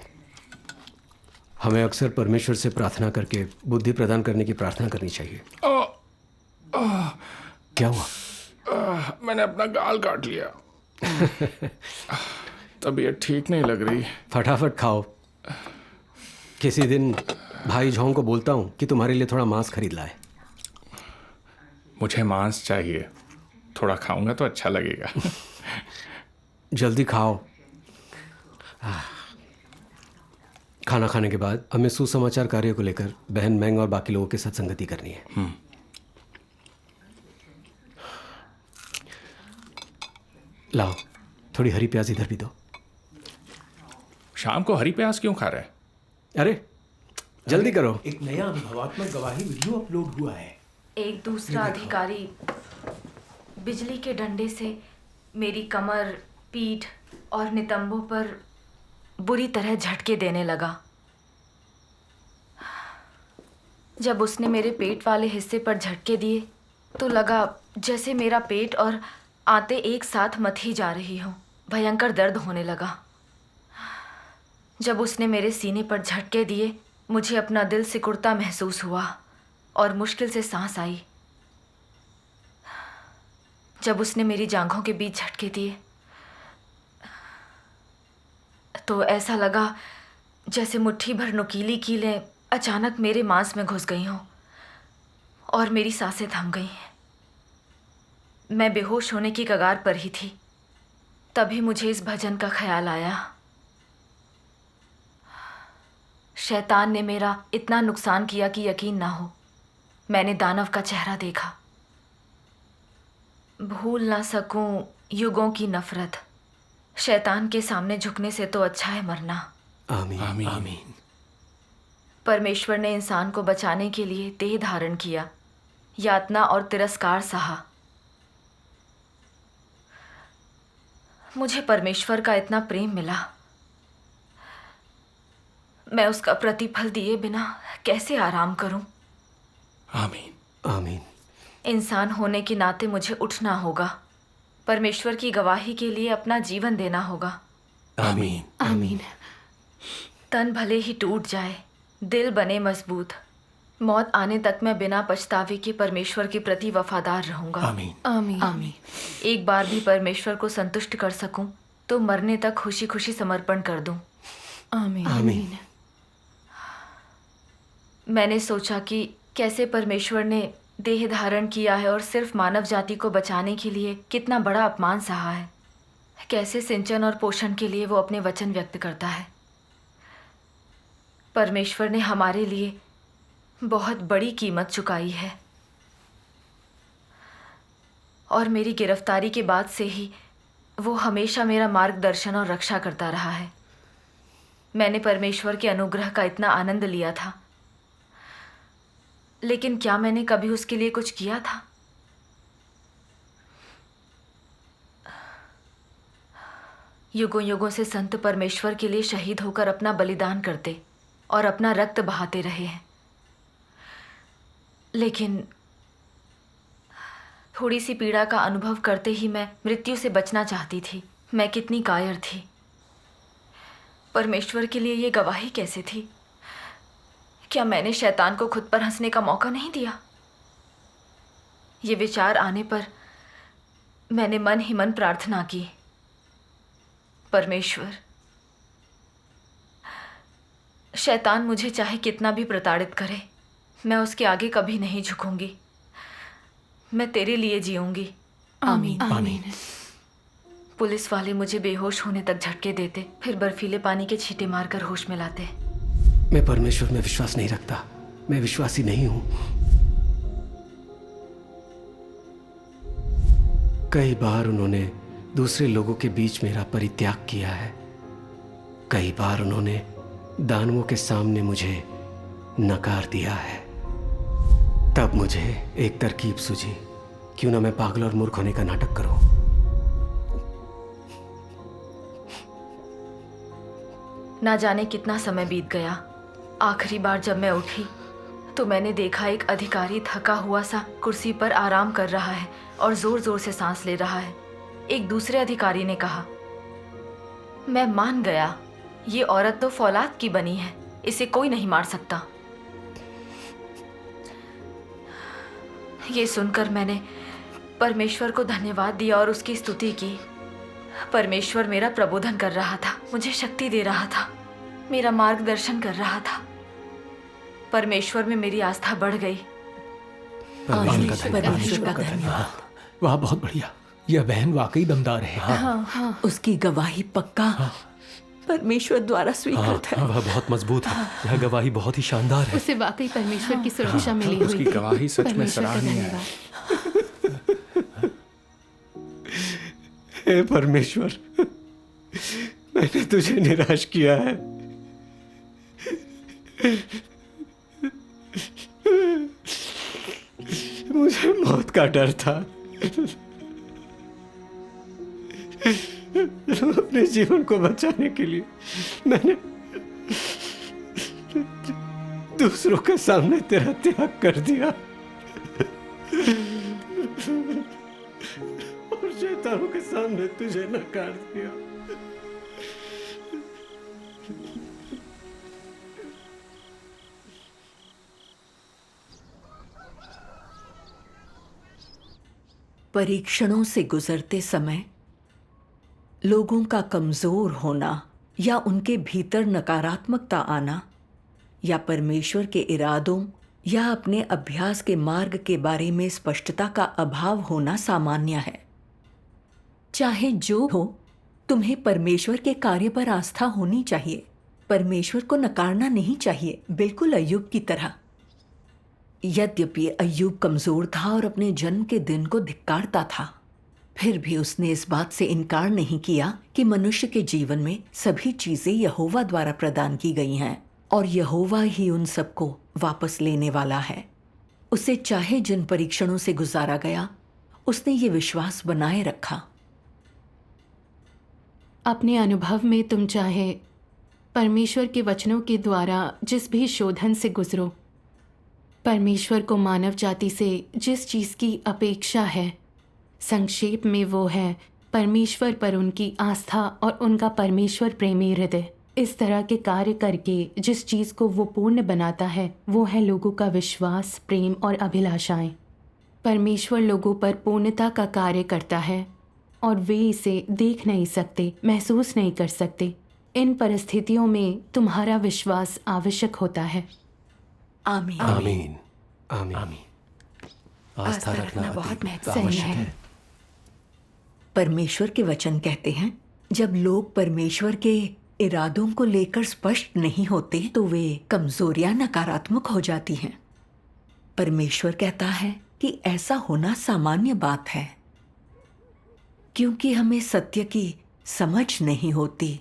हमें अक्सर परमेश्वर से प्रार्थना करके बुद्धि प्रदान करने की प्रार्थना करनी चाहिए। क्या हुआ? मैंने अपना गाल काट लिया। तबीयत ठीक नहीं लग रही। फटाफट खाओ। किसी दिन भाई झोंग को बोलता हूँ कि तुम्हारे लिए थोड़ा मांस खरीद लाए। मुझे मांस चाहिए, थोड़ा खाऊंगा तो अच्छा लगेगा। जल्दी खाओ। खाना खाने के बाद हमें सुसमाचार कार्य को लेकर बहन मैंग और बाकी लोगों के साथ संगति करनी है। लाओ, थोड़ी हरी प्याज इधर भी दो। शाम को हरी प्याज क्यों खा रहे हैं? अरे जल्दी करो। एक नया अनुभवात्मक गवाही वीडियो अपलोड हुआ है। एक दूसरा अधिकारी बिजली के डंडे से मेरी कमर, पीठ और नितंबों पर बुरी तरह झटके देने लगा। जब उसने मेरे पेट वाले हिस्से पर झटके दिए तो लगा जैसे मेरा पेट और आंतें एक साथ मथी जा रही हों। भयंकर दर्द होने लगा। जब उसने मेरे सीने पर झटके दिए मुझे अपना दिल सिकुड़ता महसूस हुआ और मुश्किल से सांस आई। जब उसने मेरी जांघों के बीच झटके दिए तो ऐसा लगा जैसे मुट्ठी भर नुकीली कीलें अचानक मेरे मांस में घुस गई हों और मेरी सांसें थम गई। मैं बेहोश होने की कगार पर ही थी। तभी मुझे इस भजन का ख्याल आया। शैतान ने मेरा इतना नुकसान किया कि यकीन ना हो। मैंने दानव का चेहरा देखा। भूल ना सकूं युगों की नफरत। शैतान के सामने झुकने से तो अच्छा है मरना। आमीन आमीन आमीन। परमेश्वर ने इंसान को बचाने के लिए देह धारण किया, यातना और तिरस्कार सहा। मुझे परमेश्वर का इतना प्रेम मिला, मैं उसका प्रतिफल दिए बिना कैसे आराम करूं? आमीन आमीन। इंसान होने के नाते मुझे उठना होगा। परमेश्वर की गवाही के लिए अपना जीवन देना होगा। आमीन आमीन। तन भले ही टूट जाए, दिल बने मजबूत। मौत आने तक मैं बिना पछतावे के परमेश्वर के प्रति वफादार रहूंगा। आमीन आमीन आमीन। एक बार भी परमेश्वर को संतुष्ट कर सकूं तो मरने तक खुशी खुशी समर्पण कर दूं। आमीन आमीन। मैंने सोचा कि कैसे परमेश्वर ने देह धारण किया है और सिर्फ मानव जाति को बचाने के लिए कितना बड़ा अपमान सहा है। कैसे सिंचन और पोषण के लिए वो अपने वचन व्यक्त करता है। परमेश्वर ने हमारे लिए बहुत बड़ी कीमत चुकाई है और मेरी गिरफ्तारी के बाद से ही वो हमेशा मेरा मार्गदर्शन और रक्षा करता रहा है। मैंने परमेश्वर के अनुग्रह का इतना आनंद लिया था, लेकिन क्या मैंने कभी उसके लिए कुछ किया था? युगों युगों से संत परमेश्वर के लिए शहीद होकर अपना बलिदान करते और अपना रक्त बहाते रहे हैं, लेकिन थोड़ी सी पीड़ा का अनुभव करते ही मैं मृत्यु से बचना चाहती थी। मैं कितनी कायर थी। परमेश्वर के लिए ये गवाही कैसे थी? क्या मैंने शैतान को खुद पर हंसने का मौका नहीं दिया? ये विचार आने पर मैंने मन ही मन प्रार्थना की, परमेश्वर, शैतान मुझे चाहे कितना भी प्रताड़ित करे, मैं उसके आगे कभी नहीं झुकूंगी। मैं तेरे लिए जीऊंगी। आमीन आमीन। पुलिस वाले मुझे बेहोश होने तक झटके देते, फिर बर्फीले पानी के छींटे मारकर होश में लाते। मैं परमेश्वर में विश्वास नहीं रखता। मैं विश्वासी नहीं हूं। कई बार उन्होंने दूसरे लोगों के बीच मेरा परित्याग किया है। कई बार उन्होंने दानवों के सामने मुझे नकार दिया है। तब मुझे एक तरकीब सूझी, क्यों ना मैं पागल और मूर्ख होने का नाटक करूं। ना जाने कितना समय बीत गया। आखिरी बार जब मैं उठी तो मैंने देखा एक अधिकारी थका हुआ सा कुर्सी पर आराम कर रहा है और जोर जोर से सांस ले रहा है। एक दूसरे अधिकारी ने कहा, मैं मान गया, ये औरत तो फौलाद की बनी है। इसे कोई नहीं मार सकता। ये सुनकर मैंने परमेश्वर को धन्यवाद दिया और उसकी स्तुति की। परमेश्वर मेरा प्रबोधन कर रहा था, मुझे शक्ति दे रहा था, मेरा मार्गदर्शन कर रहा था। परमेश्वर में मेरी आस्था बढ़ गई। परमेश्वर का धन्यवाद। वाह, बहुत बढ़िया। यह बहन वाकई दमदार है। हाँ, उसकी गवाही पक्का परमेश्वर द्वारा स्वीकृत है। वह बहुत मजबूत है। यह गवाही बहुत ही शानदार है। उसे वाकई परमेश्वर की सुरक्षा मिली हुई। उसकी गवाही सच में सराहनीय है। हे परमेश्वर, मैंने तुझे निराश किया है। मुझे मौत का डर था। अपने जीवन को बचाने के लिए मैंने दूसरों के सामने तेरा त्याग कर दिया और शैतानों के सामने तुझे नकार दिया। परीक्षणों से गुजरते समय लोगों का कमजोर होना या उनके भीतर नकारात्मकता आना या परमेश्वर के इरादों या अपने अभ्यास के मार्ग के बारे में स्पष्टता का अभाव होना सामान्य है। चाहे जो हो, तुम्हें परमेश्वर के कार्य पर आस्था होनी चाहिए। परमेश्वर को नकारना नहीं चाहिए, बिल्कुल अय्यूब की तरह। यद्यपि अय्यूब कमजोर था और अपने जन्म के दिन को धिक्कारता था, फिर भी उसने इस बात से इनकार नहीं किया कि मनुष्य के जीवन में सभी चीजें यहोवा द्वारा प्रदान की गई हैं और यहोवा ही उन सबको वापस लेने वाला है। उसे चाहे जिन परीक्षणों से गुजारा गया, उसने ये विश्वास बनाए रखा। अपने अनुभव में तुम चाहे परमेश्वर के वचनों के द्वारा जिस भी शोधन से गुजरो, परमेश्वर को मानव जाति से जिस चीज़ की अपेक्षा है, संक्षेप में वो है परमेश्वर पर उनकी आस्था और उनका परमेश्वर प्रेमी हृदय। इस तरह के कार्य करके जिस चीज़ को वो पूर्ण बनाता है, वो है लोगों का विश्वास, प्रेम और अभिलाषाएं। परमेश्वर लोगों पर पूर्णता का कार्य करता है और वे इसे देख नहीं सकते, महसूस नहीं कर सकते। इन परिस्थितियों में तुम्हारा विश्वास आवश्यक होता है। आमीन। आमीन। आमीन। आस्था रखना बहुत सही है। परमेश्वर के वचन कहते हैं, जब लोग परमेश्वर के इरादों को लेकर स्पष्ट नहीं होते तो वे कमजोरियां नकारात्मक हो जाती हैं। परमेश्वर कहता है कि ऐसा होना सामान्य बात है, क्योंकि हमें सत्य की समझ नहीं होती।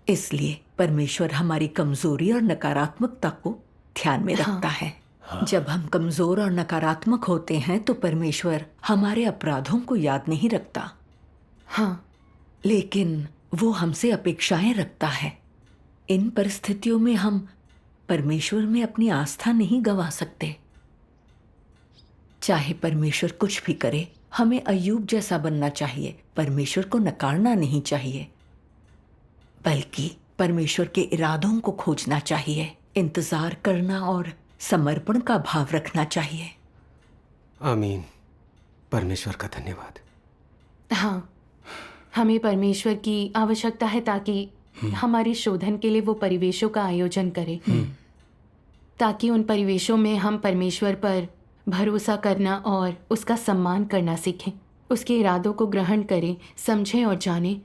इसलिए परमेश्वर हमारी कमजोरी और नकारात्मकता को ध्यान में रखता है। जब हम कमजोर और नकारात्मक होते हैं तो परमेश्वर हमारे अपराधों को याद नहीं रखता। लेकिन वो हमसे अपेक्षाएं रखता है। इन परिस्थितियों में हम परमेश्वर में अपनी आस्था नहीं गंवा सकते। चाहे परमेश्वर कुछ भी करे, हमें अय्यूब जैसा बनना चाहिए। परमेश्वर को नकारना नहीं चाहिए, बल्कि परमेश्वर के इरादों को खोजना चाहिए, इंतजार करना और समर्पण का भाव रखना चाहिए। आमीन। परमेश्वर का धन्यवाद। हाँ, हमें परमेश्वर की आवश्यकता है ताकि हमारे शोधन के लिए वो परिवेशों का आयोजन करे, ताकि उन परिवेशों में हम परमेश्वर पर भरोसा करना और उसका सम्मान करना सीखें, उसके इरादों को ग्रहण करें, समझें और जानें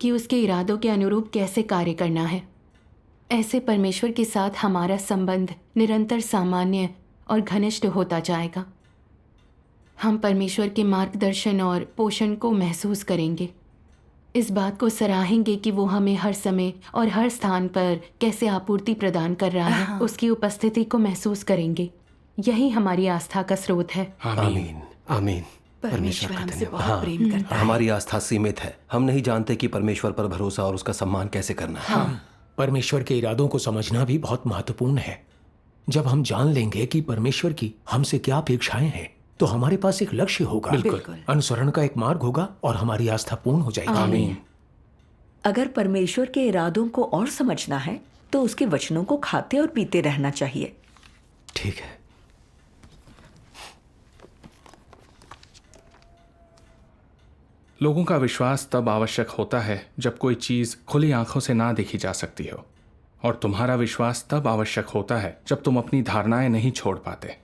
कि उसके इरादों के अनुरूप कैसे कार्य करना है। ऐसे परमेश्वर के साथ हमारा संबंध निरंतर सामान्य और घनिष्ठ होता जाएगा। हम परमेश्वर के मार्गदर्शन और पोषण को महसूस करेंगे, इस बात को सराहेंगे कि वो हमें हर समय और हर स्थान पर कैसे आपूर्ति प्रदान कर रहा है, उसकी उपस्थिति को महसूस करेंगे। यही हमारी आस्था का स्रोत है। आमीन। आमीन। परमेश्वर हमसे बहुत प्रेम करता है। हमारी आस्था सीमित है। हम नहीं जानते कि परमेश्वर पर भरोसा और उसका सम्मान कैसे करना है। परमेश्वर के इरादों को समझना भी बहुत महत्वपूर्ण है। जब हम जान लेंगे कि परमेश्वर की हमसे क्या अपेक्षाएं हैं, तो हमारे पास एक लक्ष्य होगा, अनुसरण का एक मार्ग होगा और हमारी आस्था पूर्ण हो जाएगी। आमीन। अगर परमेश्वर के इरादों को और समझना है तो उसके वचनों को खाते और पीते रहना चाहिए। ठीक है। लोगों का विश्वास तब आवश्यक होता है जब कोई चीज खुली आंखों से ना देखी जा सकती हो, और तुम्हारा विश्वास तब आवश्यक होता है जब तुम अपनी धारणाएं नहीं छोड़ पाते।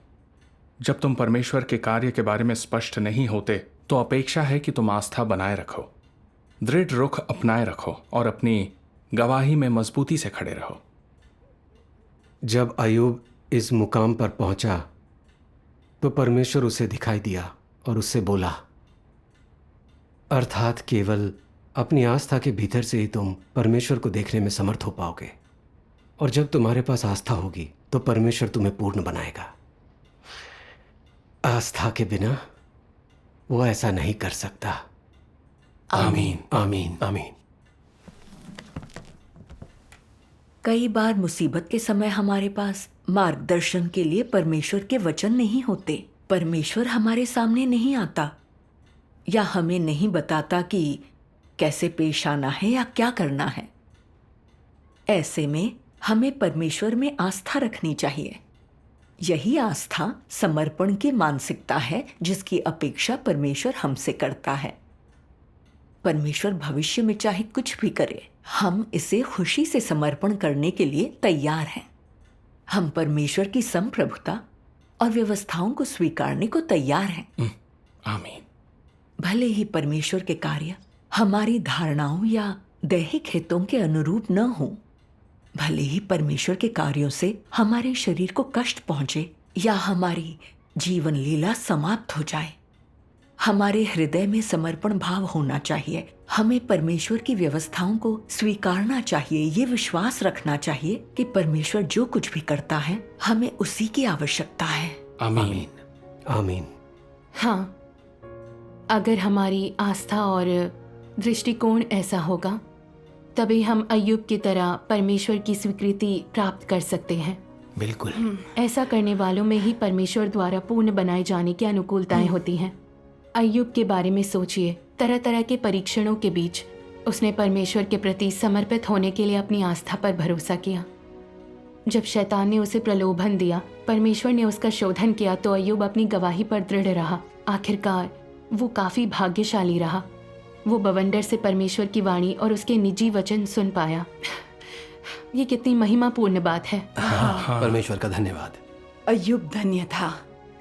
जब तुम परमेश्वर के कार्य के बारे में स्पष्ट नहीं होते तो अपेक्षा है कि तुम आस्था बनाए रखो, दृढ़ रुख अपनाए रखो और अपनी गवाही में मजबूती से खड़े रहो। जब अय्यूब इस मुकाम पर पहुंचा तो परमेश्वर उसे दिखाई दिया और उससे बोला, अर्थात केवल अपनी आस्था के भीतर से ही तुम परमेश्वर को देखने में समर्थ हो पाओगे, और जब तुम्हारे पास आस्था होगी तो परमेश्वर तुम्हें पूर्ण बनाएगा। आस्था के बिना वो ऐसा नहीं कर सकता। आमीन, आमीन, आमीन। कई बार मुसीबत के समय हमारे पास मार्गदर्शन के लिए परमेश्वर के वचन नहीं होते। परमेश्वर हमारे सामने नहीं आता या हमें नहीं बताता कि कैसे पेश आना है या क्या करना है। ऐसे में हमें परमेश्वर में आस्था रखनी चाहिए। यही आस्था समर्पण की मानसिकता है जिसकी अपेक्षा परमेश्वर हमसे करता है। परमेश्वर भविष्य में चाहे कुछ भी करे, हम इसे खुशी से समर्पण करने के लिए तैयार हैं। हम परमेश्वर की संप्रभुता और व्यवस्थाओं को स्वीकारने को तैयार हैं। आमीन। भले ही परमेश्वर के कार्य हमारी धारणाओं या दैहिक हितों के अनुरूप न हो, भले ही परमेश्वर के कार्यों से हमारे शरीर को कष्ट पहुंचे या हमारी जीवन लीला समाप्त हो जाए, हमारे हृदय में समर्पण भाव होना चाहिए। हमें परमेश्वर की व्यवस्थाओं को स्वीकारना चाहिए। ये विश्वास रखना चाहिए कि परमेश्वर जो कुछ भी करता है हमें उसी की आवश्यकता है। आमीन, आमीन। हाँ, अगर हमारी आस्था और दृष्टिकोण ऐसा होगा तभी हम अय्यूब की तरह परमेश्वर की स्वीकृति प्राप्त कर सकते हैं। बिल्कुल। ऐसा करने वालों में ही परमेश्वर द्वारा पूर्ण बनाए जाने की अनुकूलताएं होती हैं। अय्यूब के बारे में सोचिए, तरह तरह के परीक्षणों के बीच उसने परमेश्वर के प्रति समर्पित होने के लिए अपनी आस्था पर भरोसा किया। जब शैतान ने उसे प्रलोभन दिया, परमेश्वर ने उसका शोधन किया तो अय्यूब अपनी गवाही पर दृढ़ रहा। आखिरकार वो काफी भाग्यशाली रहा। वो बवंडर से परमेश्वर की वाणी और उसके निजी वचन सुन पाया। ये कितनी महिमापूर्ण बात है। परमेश्वर का धन्यवाद। अय्यूब धन्य था।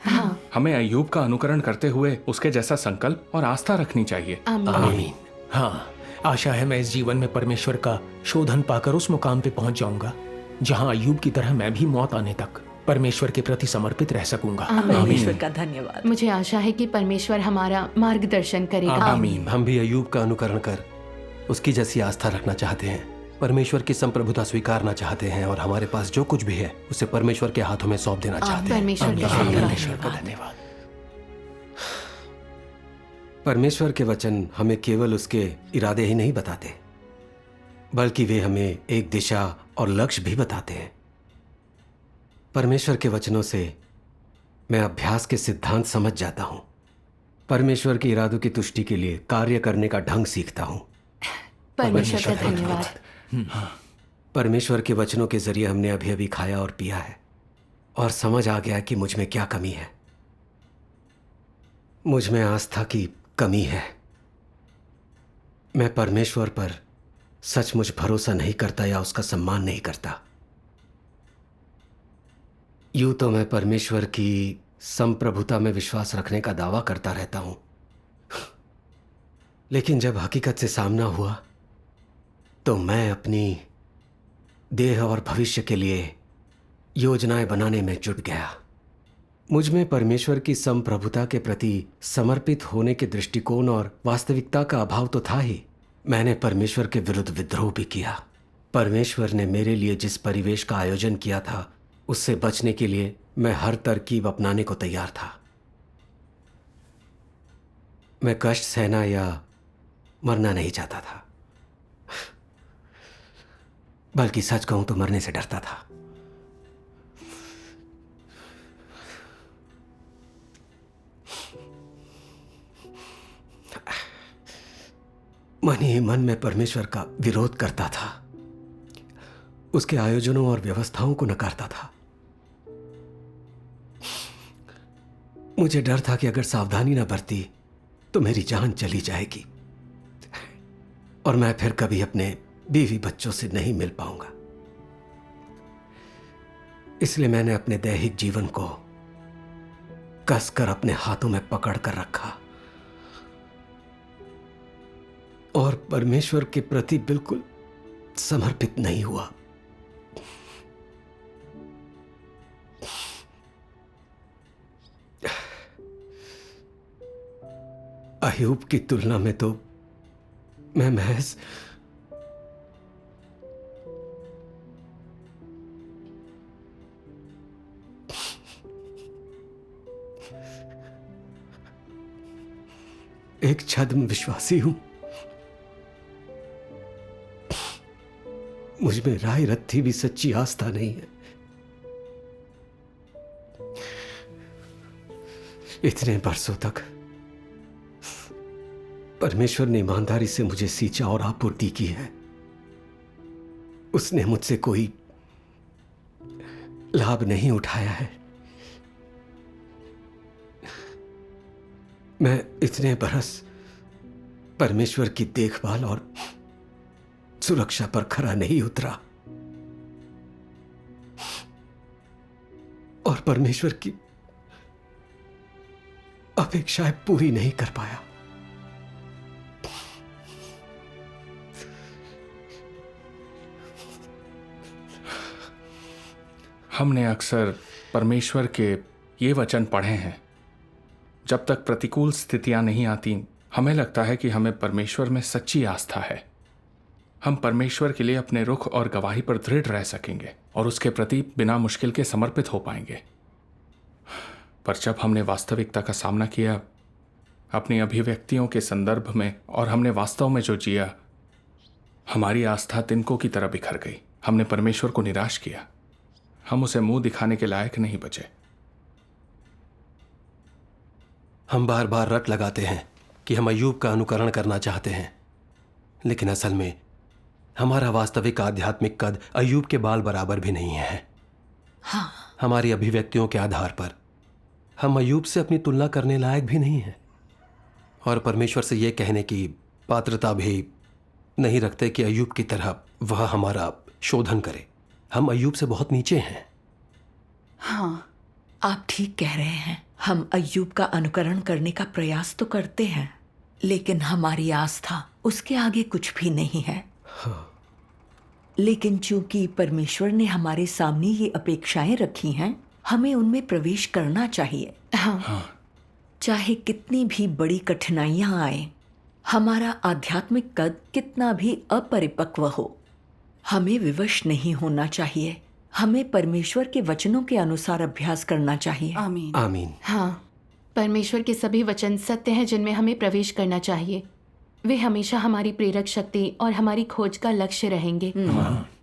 हाँ, हमें अय्यूब का अनुकरण करते हुए उसके जैसा संकल्प और आस्था रखनी चाहिए। आमीन। हाँ, आशा है मैं इस जीवन में परमेश्वर का शोधन पाकर उस मुकाम पे पहुंच जाऊंगा जहां अय्यूब की तरह मैं भी मौत आने तक परमेश्वर के प्रति समर्पित रह सकूंगा। परमेश्वर का धन्यवाद। मुझे आशा है कि परमेश्वर हमारा मार्गदर्शन करेगा। आमीन। हम भी अय्यूब का अनुकरण कर उसकी जैसी आस्था रखना चाहते हैं, परमेश्वर की संप्रभुता स्वीकारना चाहते हैं और हमारे पास जो कुछ भी है उसे परमेश्वर के हाथों में सौंप देना चाहते हैं। परमेश्वर का धन्यवाद। परमेश्वर के वचन हमें केवल उसके इरादे ही नहीं बताते, बल्कि वे हमें एक दिशा और लक्ष्य भी बताते हैं। परमेश्वर के वचनों से मैं अभ्यास के सिद्धांत समझ जाता हूं, परमेश्वर के इरादों की तुष्टि के लिए कार्य करने का ढंग सीखता हूं। परमेश्वर का धन्यवाद। परमेश्वर के वचनों के जरिए हमने अभी अभी खाया और पिया है और समझ आ गया कि मुझ में क्या कमी है। मुझ में आस्था की कमी है। मैं परमेश्वर पर सचमुच भरोसा नहीं करता या उसका सम्मान नहीं करता। यूं तो मैं परमेश्वर की संप्रभुता में विश्वास रखने का दावा करता रहता हूं, लेकिन जब हकीकत से सामना हुआ तो मैं अपनी देह और भविष्य के लिए योजनाएं बनाने में जुट गया। मुझ में परमेश्वर की संप्रभुता के प्रति समर्पित होने के दृष्टिकोण और वास्तविकता का अभाव तो था ही, मैंने परमेश्वर के विरुद्ध विद्रोह भी किया। परमेश्वर ने मेरे लिए जिस परिवेश का आयोजन किया था उससे बचने के लिए मैं हर तरकीब अपनाने को तैयार था। मैं कष्ट सहना या मरना नहीं चाहता था, बल्कि सच कहूं तो मरने से डरता था। मन ही मन में परमेश्वर का विरोध करता था। उसके आयोजनों और व्यवस्थाओं को नकारता था। मुझे डर था कि अगर सावधानी न बरती तो मेरी जान चली जाएगी और मैं फिर कभी अपने बीवी बच्चों से नहीं मिल पाऊंगा। इसलिए मैंने अपने दैहिक जीवन को कसकर अपने हाथों में पकड़ कर रखा और परमेश्वर के प्रति बिल्कुल समर्पित नहीं हुआ। अय्यूब की तुलना में तो मैं महज एक छद्म विश्वासी हूं। मुझ में राय रत्ती भी सच्ची आस्था नहीं है। इतने बरसों तक परमेश्वर ने ईमानदारी से मुझे सींचा और आपूर्ति की है। उसने मुझसे कोई लाभ नहीं उठाया है। मैं इतने बरस परमेश्वर की देखभाल और सुरक्षा पर खरा नहीं उतरा और परमेश्वर की अपेक्षाएं पूरी नहीं कर पाया। हमने अक्सर परमेश्वर के ये वचन पढ़े हैं, जब तक प्रतिकूल स्थितियां नहीं आती हमें लगता है कि हमें परमेश्वर में सच्ची आस्था है। हम परमेश्वर के लिए अपने रुख और गवाही पर दृढ़ रह सकेंगे और उसके प्रति बिना मुश्किल के समर्पित हो पाएंगे। पर जब हमने वास्तविकता का सामना किया अपनी अभिव्यक्तियों के संदर्भ में और हमने वास्तव में जो जिया, हमारी आस्था तिनकों की तरह बिखर गई। हमने परमेश्वर को निराश किया। हम उसे मुंह दिखाने के लायक नहीं बचे। हम बार बार रट लगाते हैं कि हम अय्यूब का अनुकरण करना चाहते हैं, लेकिन असल में हमारा वास्तविक आध्यात्मिक कद अय्यूब के बाल बराबर भी नहीं है। हाँ। हमारी अभिव्यक्तियों के आधार पर हम अय्यूब से अपनी तुलना करने लायक भी नहीं हैं और परमेश्वर से यह कहने की पात्रता भी नहीं रखते कि अय्यूब की तरह वह हमारा शोधन करे। हम अय्यूब से बहुत नीचे हैं। हाँ, आप ठीक कह रहे हैं। हम अय्यूब का अनुकरण करने का प्रयास तो करते हैं, लेकिन हमारी आस्था उसके आगे कुछ भी नहीं है। हाँ। लेकिन चूंकि परमेश्वर ने हमारे सामने ये अपेक्षाएं रखी हैं, हमें उनमें प्रवेश करना चाहिए। हाँ। चाहे कितनी भी बड़ी कठिनाइयां आए, हमारा आध्यात्मिक कद कितना भी अपरिपक्व हो, हमें विवश नहीं होना चाहिए। हमें परमेश्वर के वचनों के अनुसार अभ्यास करना चाहिए। आमीन। आमीन। हाँ, परमेश्वर के सभी वचन सत्य हैं जिनमें हमें प्रवेश करना चाहिए। वे हमेशा हमारी प्रेरक शक्ति और हमारी खोज का लक्ष्य रहेंगे।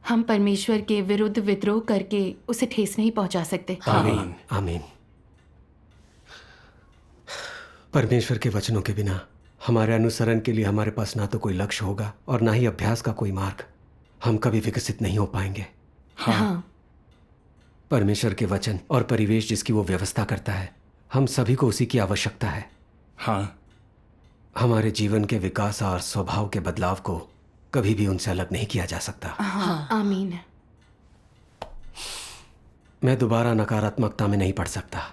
हम परमेश्वर के विरुद्ध विद्रोह करके उसे ठेस नहीं पहुंचा सकते। आमीन। आमीन। परमेश्वर के वचनों के बिना हमारे अनुसरण के लिए हमारे पास ना तो कोई लक्ष्य होगा और ना ही अभ्यास का कोई मार्ग। हम कभी विकसित नहीं हो पाएंगे। हाँ। परमेश्वर के वचन और परिवेश जिसकी वो व्यवस्था करता है, हम सभी को उसी की आवश्यकता है। हाँ। हमारे जीवन के विकास और स्वभाव के बदलाव को कभी भी उनसे अलग नहीं किया जा सकता। हाँ। आमीन। मैं दोबारा नकारात्मकता में नहीं पड़ सकता।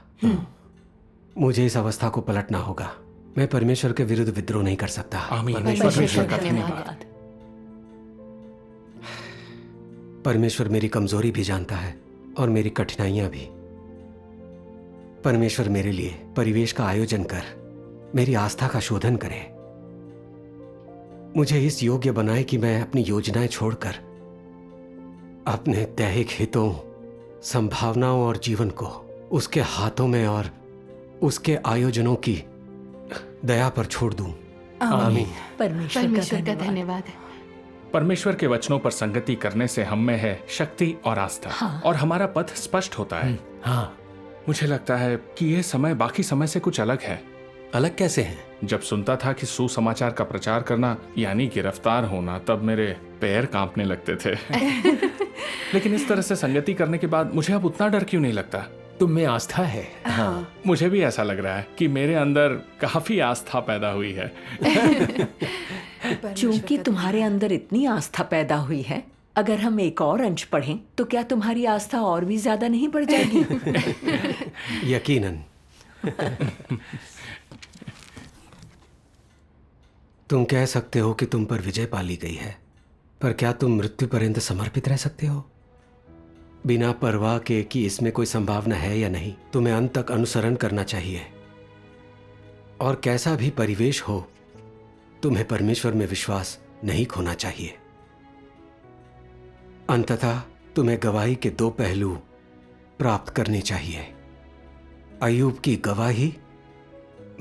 मुझे इस अवस्था को पलटना होगा। मैं परमेश्वर के विरुद्ध विद्रोह नहीं कर सकता। आमीन। परमेश्वर का धन्यवाद। परमेश्वर मेरी कमजोरी भी जानता है और मेरी कठिनाइयां भी। परमेश्वर मेरे लिए परिवेश का आयोजन कर मेरी आस्था का शोधन करे, मुझे इस योग्य बनाए कि मैं अपनी योजनाएं छोड़कर अपने दैहिक हितों, संभावनाओं और जीवन को उसके हाथों में और उसके आयोजनों की दया पर छोड़ दूं। आमीन। परमेश्वर का धन्यवाद। परमेश्वर के वचनों पर संगति करने से हम में है शक्ति और आस्था। हाँ। और हमारा पथ स्पष्ट होता है। हाँ। मुझे लगता है कि यह समय बाकी समय से कुछ अलग है। अलग कैसे हैं? जब सुनता था कि सुसमाचार का प्रचार करना यानी गिरफ्तार होना, तब मेरे पैर कांपने लगते थे। लेकिन इस तरह से संगति करने के बाद मुझे अब उतना डर क्यों नहीं लगता? तुम में आस्था है। हाँ, मुझे भी ऐसा लग रहा है कि मेरे अंदर काफी आस्था पैदा हुई है। चूंकि तुम्हारे अंदर इतनी आस्था पैदा हुई है, अगर हम एक और अंश पढ़ें तो क्या तुम्हारी आस्था और भी ज्यादा नहीं बढ़ जाएगी? यकीनन। तुम कह सकते हो कि तुम पर विजय पा ली गई है, पर क्या तुम मृत्यु पर्यंत समर्पित रह सकते हो? बिना परवाह के कि इसमें कोई संभावना है या नहीं, तुम्हें अंत तक अनुसरण करना चाहिए। और कैसा भी परिवेश हो, तुम्हें परमेश्वर में विश्वास नहीं खोना चाहिए। अंततः तुम्हें गवाही के दो पहलू प्राप्त करने चाहिए। अय्यूब की गवाही,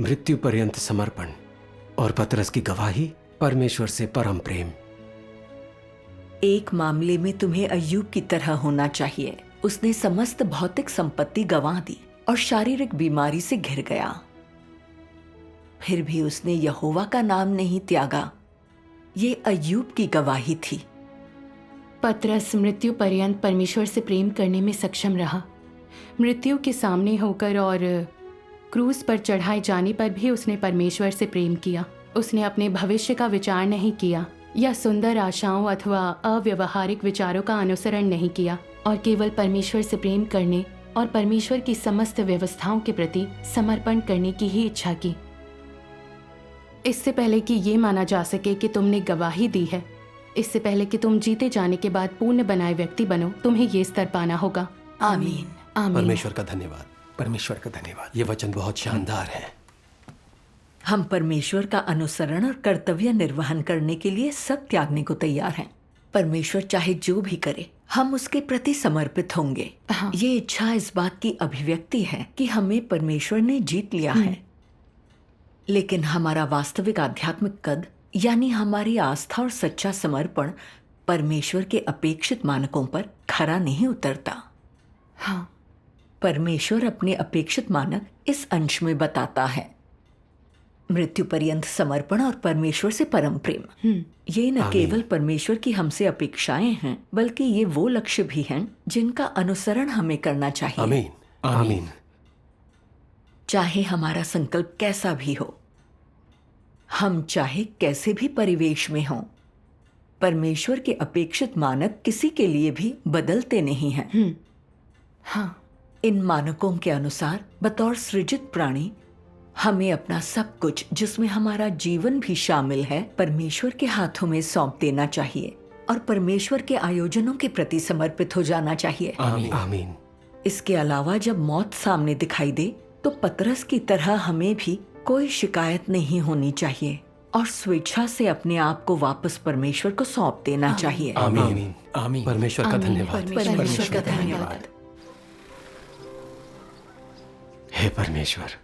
मृत्यु पर्यंत समर्पण, और पतरस की गवाही, परमेश्वर से परम प्रेम। एक मामले में तुम्हें अय्यूब की तरह होना चाहिए। उसने समस्त भौतिक संपत्ति गंवा दी और शारीरिक बीमारी से घिर गया, फिर भी उसने यहोवा का नाम नहीं त्यागा। ये अय्यूब की गवाही थी। पतरस मृत्यु पर्यंत परमेश्वर से प्रेम करने में सक्षम रहा। मृत्यु के सामने होकर और क्रूस पर चढ़ाए जाने पर भी उसने परमेश्वर से प्रेम किया। उसने अपने भविष्य का विचार नहीं किया या सुंदर आशाओं अथवा अव्यवहारिक विचारों का अनुसरण नहीं किया, और केवल परमेश्वर से प्रेम करने और परमेश्वर की समस्त व्यवस्थाओं के प्रति समर्पण करने की ही इच्छा की। इससे पहले कि ये माना जा सके कि तुमने गवाही दी है, इससे पहले कि तुम जीते जाने के बाद पूर्ण बनाए व्यक्ति बनो, तुम्हें ये स्तर पाना होगा। आमीन। आमीन। परमेश्वर का धन्यवाद। परमेश्वर का धन्यवाद। ये वचन बहुत शानदार है। हम परमेश्वर का अनुसरण और कर्तव्य निर्वहन करने के लिए सब त्यागने को तैयार हैं। परमेश्वर चाहे जो भी करे, हम उसके प्रति समर्पित होंगे। ये इच्छा इस बात की अभिव्यक्ति है कि हमें परमेश्वर ने जीत लिया है, लेकिन हमारा वास्तविक आध्यात्मिक कद, यानी हमारी आस्था और सच्चा समर्पण, परमेश्वर के अपेक्षित मानकों पर खरा नहीं उतरता। हाँ, परमेश्वर अपने अपेक्षित मानक इस अंश में बताता है: मृत्यु पर्यंत समर्पण और परमेश्वर से परम प्रेम। ये न केवल परमेश्वर की हमसे अपेक्षाएं हैं, बल्कि ये वो लक्ष्य भी हैं जिनका अनुसरण हमें करना चाहिए। आमीन। आमीन। चाहे हमारा संकल्प कैसा भी हो, हम चाहे कैसे भी परिवेश में हों, परमेश्वर के अपेक्षित मानक किसी के लिए भी बदलते नहीं हैं। हाँ, इन मानकों के अनुसार बतौर सृजित प्राणी हमें अपना सब कुछ, जिसमें हमारा जीवन भी शामिल है, परमेश्वर के हाथों में सौंप देना चाहिए और परमेश्वर के आयोजनों के प्रति समर्पित हो जाना चाहिए। आमीन। आमीन। इसके अलावा जब मौत सामने दिखाई दे तो पतरस की तरह हमें भी कोई शिकायत नहीं होनी चाहिए और स्वेच्छा से अपने आप को वापस परमेश्वर को सौंप देना चाहिए। आमीन। आमीन। परमेश्वर का धन्यवाद। परमेश्वर का धन्यवाद। हे परमेश्वर,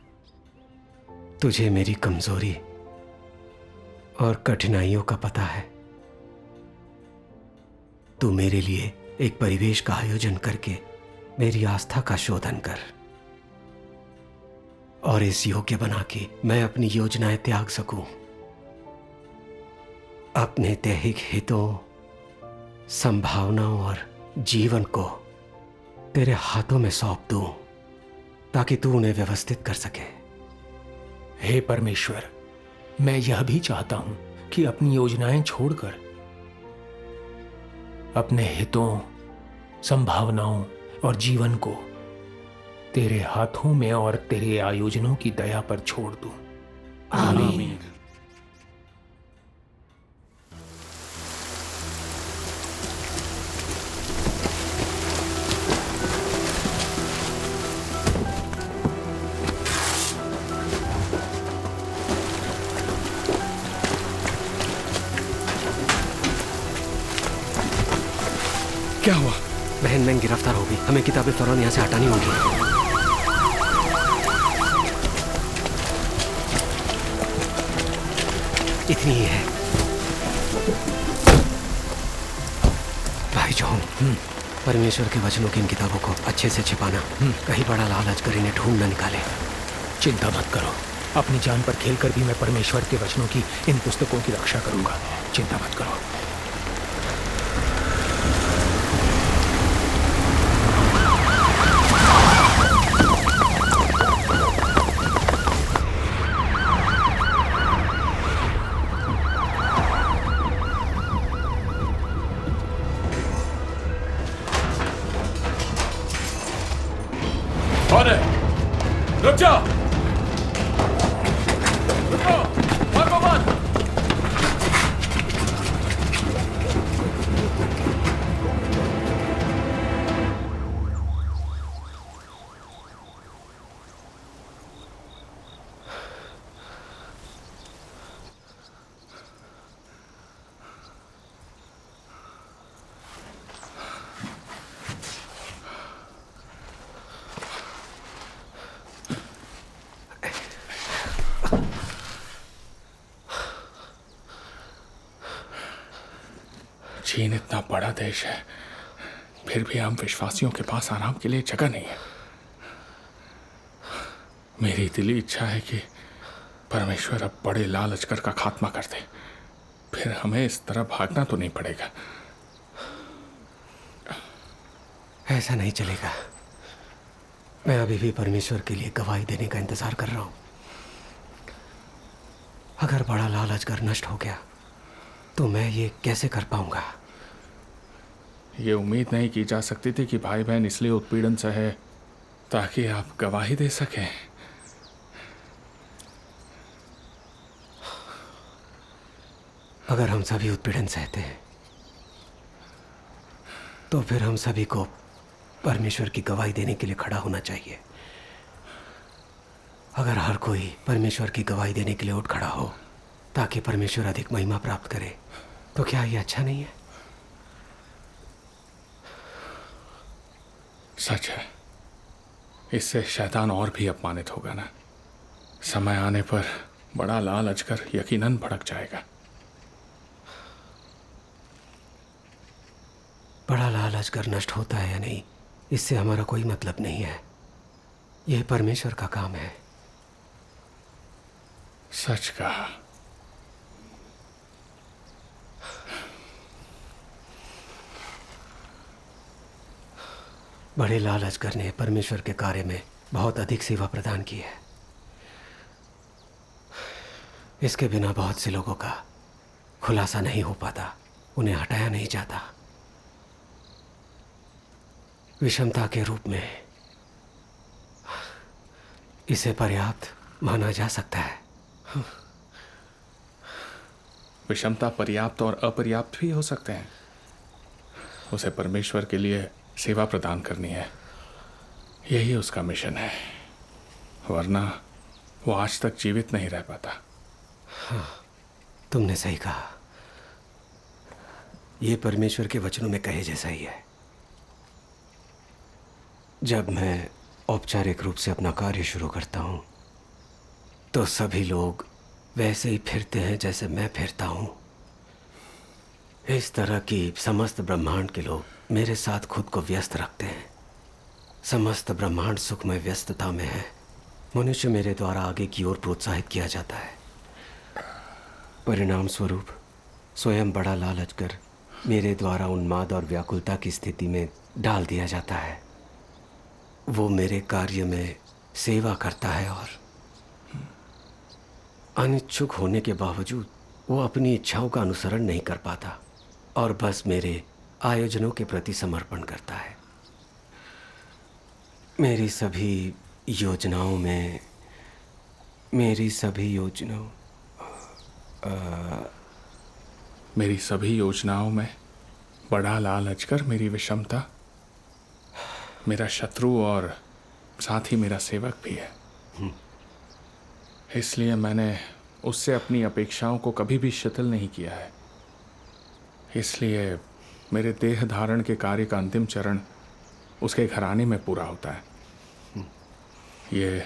तुझे मेरी कमजोरी और कठिनाइयों का पता है। तू मेरे लिए एक परिवेश का आयोजन करके मेरी आस्था का शोधन कर और इस योग्य बना के मैं अपनी योजनाएं त्याग सकूं, अपने दैहिक हितों, संभावनाओं और जीवन को तेरे हाथों में सौंप दूं ताकि तू उन्हें व्यवस्थित कर सके। हे परमेश्वर, मैं यह भी चाहता हूं कि अपनी योजनाएं छोड़कर अपने हितों, संभावनाओं और जीवन को तेरे हाथों में और तेरे आयोजनों की दया पर छोड़ दूं। आमीन। क्या हुआ? बहन मैंग गिरफ्तार हो गई। हमें किताबें फौरन यहाँ से हटानी होगी। इतनी ही है। भाई जॉन, परमेश्वर के वचनों की इन किताबों को अच्छे से छिपाना, कहीं बड़ा लालच कर इन्हें ढूंढ न निकाले। चिंता मत करो, अपनी जान पर खेलकर भी मैं परमेश्वर के वचनों की इन पुस्तकों की रक्षा करूंगा। चिंता मत करो। रुक जाओ, रुको, भागो मत। चीन इतना बड़ा देश है, फिर भी हम विश्वासियों के पास आराम के लिए जगह नहीं है। मेरी दिली इच्छा है कि परमेश्वर अब बड़े लाल अजगर का खात्मा कर दे, फिर हमें इस तरह भागना तो नहीं पड़ेगा। ऐसा नहीं चलेगा। मैं अभी भी परमेश्वर के लिए गवाही देने का इंतजार कर रहा हूं। अगर बड़ा लाल अजगर नष्ट हो गया तो मैं ये कैसे कर पाऊंगा? ये उम्मीद नहीं की जा सकती थी कि भाई बहन इसलिए उत्पीड़न सहे ताकि आप गवाही दे सकें। अगर हम सभी उत्पीड़न सहते हैं तो फिर हम सभी को परमेश्वर की गवाही देने के लिए खड़ा होना चाहिए। अगर हर कोई परमेश्वर की गवाही देने के लिए उठ खड़ा हो ताकि परमेश्वर अधिक महिमा प्राप्त करे, तो क्या ये अच्छा नहीं है? सच है, इससे शैतान और भी अपमानित होगा ना। समय आने पर बड़ा लाल अजगर यकीनन भड़क जाएगा। बड़ा लाल अजगर नष्ट होता है या नहीं, इससे हमारा कोई मतलब नहीं है। यह परमेश्वर का काम है। सच कहा। बड़े लाल अजगर ने परमेश्वर के कार्य में बहुत अधिक सेवा प्रदान की है। इसके बिना बहुत से लोगों का खुलासा नहीं हो पाता, उन्हें हटाया नहीं जाता। विषमता के रूप में इसे पर्याप्त माना जा सकता है। विषमता पर्याप्त और अपर्याप्त भी हो सकते हैं। उसे परमेश्वर के लिए सेवा प्रदान करनी है, यही उसका मिशन है, वरना वो आज तक जीवित नहीं रह पाता। हाँ, तुमने सही कहा। यह परमेश्वर के वचनों में कहे जैसा ही है। जब मैं औपचारिक रूप से अपना कार्य शुरू करता हूं तो सभी लोग वैसे ही फिरते हैं जैसे मैं फिरता हूं। इस तरह की समस्त ब्रह्मांड के लोग मेरे साथ खुद को व्यस्त रखते हैं। समस्त ब्रह्मांड सुखमय व्यस्तता में है। मनुष्य मेरे द्वारा आगे की ओर प्रोत्साहित किया जाता है। परिणाम स्वरूप स्वयं बड़ा लाल अजगर मेरे द्वारा उन्माद और व्याकुलता की स्थिति में डाल दिया जाता है। वो मेरे कार्य में सेवा करता है और अनिच्छुक होने के बावजूद वो अपनी इच्छाओं का अनुसरण नहीं कर पाता और बस मेरे आयोजनों के प्रति समर्पण करता है। मेरी सभी योजनाओं में बड़ा लाल अजगर मेरी विषमता, मेरा शत्रु और साथ ही मेरा सेवक भी है। इसलिए मैंने उससे अपनी अपेक्षाओं को कभी भी शिथिल नहीं किया है। इसलिए मेरे देह धारण के कार्य का अंतिम चरण उसके घराने में पूरा होता है। ये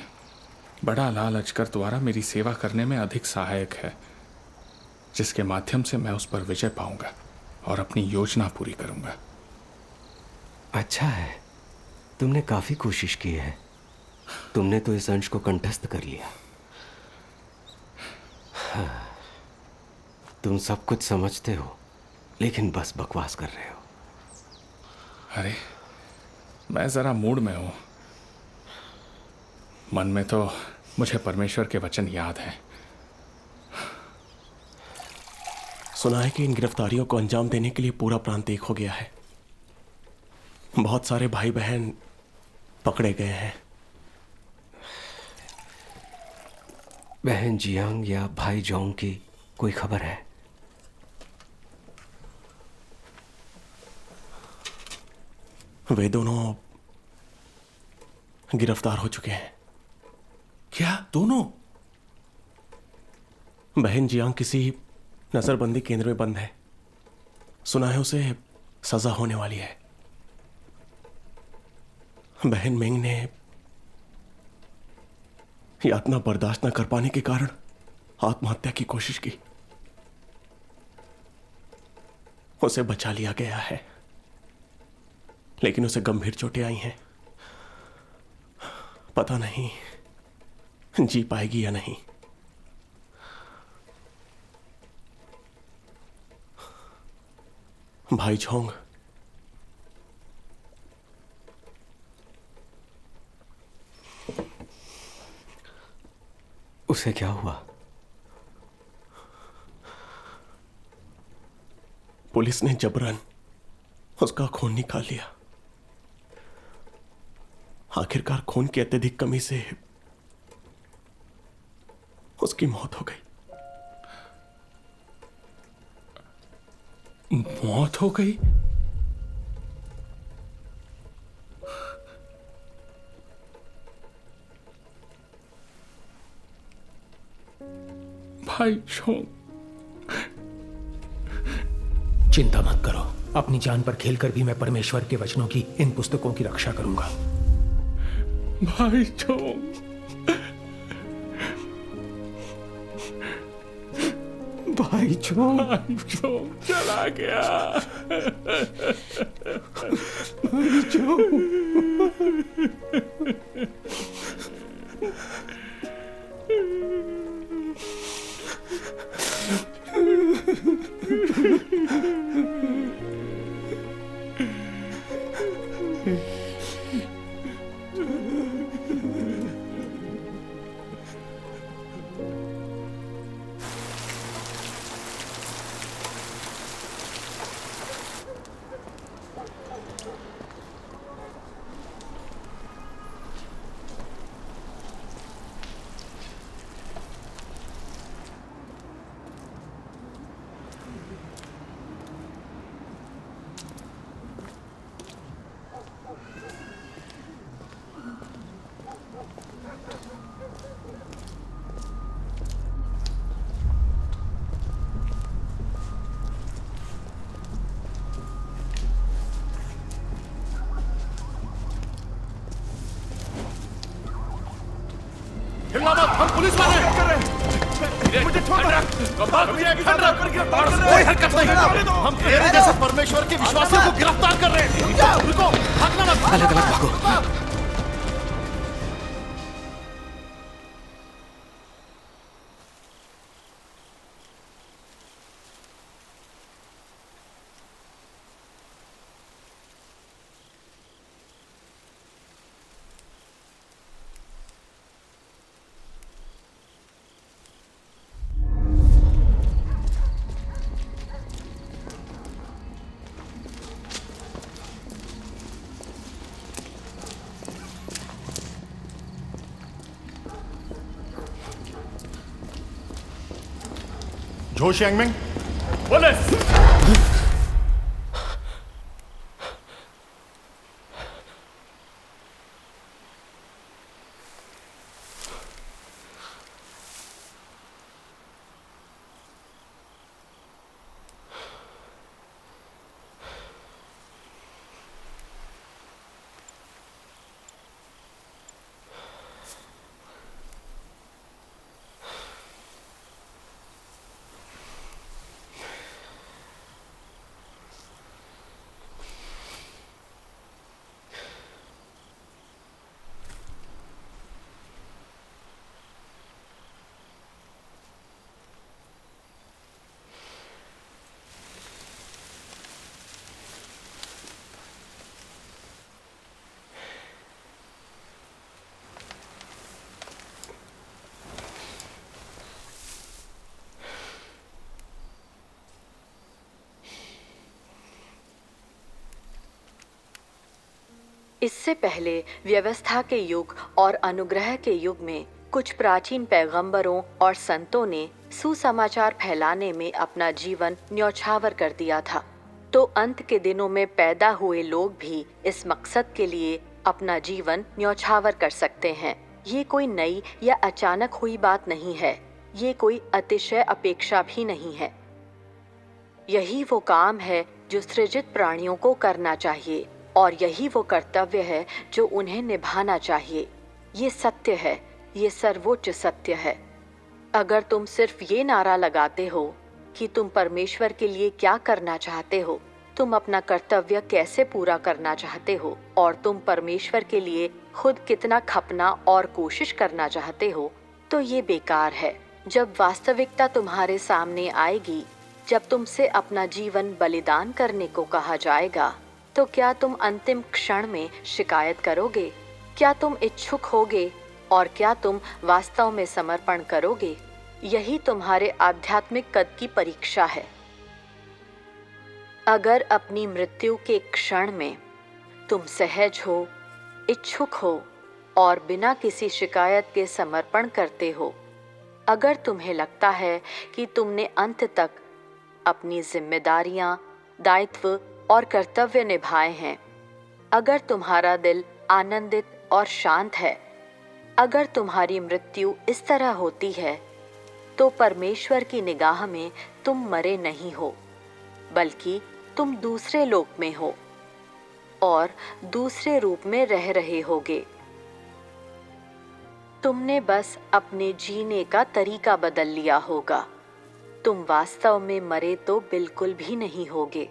बड़ा लाल अजगर द्वारा मेरी सेवा करने में अधिक सहायक है, जिसके माध्यम से मैं उस पर विजय पाऊंगा और अपनी योजना पूरी करूंगा। अच्छा है, तुमने काफी कोशिश की है। तुमने तो इस अंश को कंठस्थ कर लिया। हाँ, तुम सब कुछ समझते हो लेकिन बस बकवास कर रहे हो। अरे, मैं जरा मूड में हूं। मन में तो मुझे परमेश्वर के वचन याद हैं। सुना है कि इन गिरफ्तारियों को अंजाम देने के लिए पूरा प्रांत एक हो गया है। बहुत सारे भाई बहन पकड़े गए हैं। बहन जियांग या भाई जोंग की कोई खबर है? वे दोनों गिरफ्तार हो चुके हैं। क्या? दोनों? बहन जियांग किसी नजरबंदी केंद्र में बंद है। सुना है उसे सजा होने वाली है। बहन मेंग ने यातना बर्दाश्त न कर पाने के कारण आत्महत्या की कोशिश की। उसे बचा लिया गया है, लेकिन उसे गंभीर चोटें आई हैं। पता नहीं जी पाएगी या नहीं। भाई झोंग, उसे क्या हुआ? पुलिस ने जबरन उसका खून निकाल लिया। आखिरकार खून की अत्यधिक कमी से उसकी मौत हो गई। मौत हो गई? भाई झोंग, चिंता मत करो। अपनी जान पर खेलकर भी मैं परमेश्वर के वचनों की इन पुस्तकों की रक्षा करूंगा। भाई झोंग, भाई झोंग चला गया। भाई झोंग। हिलना मत, हम पुलिस वाले हैं। मुझे छोड़ कोई हरकत नहीं। हम तेरे जैसे परमेश्वर के विश्वासियों को गिरफ्तार कर रहे हैं। रुको, भागना मत। अलग अलग भागो। झो शियांगमिंग, पुलिस! इससे पहले व्यवस्था के युग और अनुग्रह के युग में कुछ प्राचीन पैगंबरों और संतों ने सुसमाचार फैलाने में अपना जीवन न्यौछावर कर दिया था, तो अंत के दिनों में पैदा हुए लोग भी इस मकसद के लिए अपना जीवन न्यौछावर कर सकते हैं। ये कोई नई या अचानक हुई बात नहीं है, ये कोई अतिशय अपेक्षा भी नहीं है। यही वो काम है जो सृजित प्राणियों को करना चाहिए, और यही वो कर्तव्य है जो उन्हें निभाना चाहिए। ये सत्य है, ये सर्वोच्च सत्य है। अगर तुम सिर्फ ये नारा लगाते हो कि तुम परमेश्वर के लिए क्या करना चाहते हो, तुम अपना कर्तव्य कैसे पूरा करना चाहते हो, और तुम परमेश्वर के लिए खुद कितना खपना और कोशिश करना चाहते हो, तो ये बेकार है। जब वास्तविकता तुम्हारे सामने आएगी, जब तुमसे अपना जीवन बलिदान करने को कहा जाएगा, तो क्या तुम अंतिम क्षण में शिकायत करोगे? क्या तुम इच्छुक होगे और क्या तुम वास्तव में समर्पण करोगे? यही तुम्हारे आध्यात्मिक कद की परीक्षा है। अगर अपनी मृत्यु के क्षण में तुम सहज हो, इच्छुक हो और बिना किसी शिकायत के समर्पण करते हो, अगर तुम्हें लगता है कि तुमने अंत तक अपनी जिम्मेदारियां, दायित्व और कर्तव्य निभाए हैं, अगर तुम्हारा दिल आनंदित और शांत है, अगर तुम्हारी मृत्यु इस तरह होती है, तो परमेश्वर की निगाह में तुम मरे नहीं हो, बल्कि तुम दूसरे लोक में हो और दूसरे रूप में रह रहे होगे। तुमने बस अपने जीने का तरीका बदल लिया होगा। तुम वास्तव में मरे तो बिल्कुल भी नहीं होगे।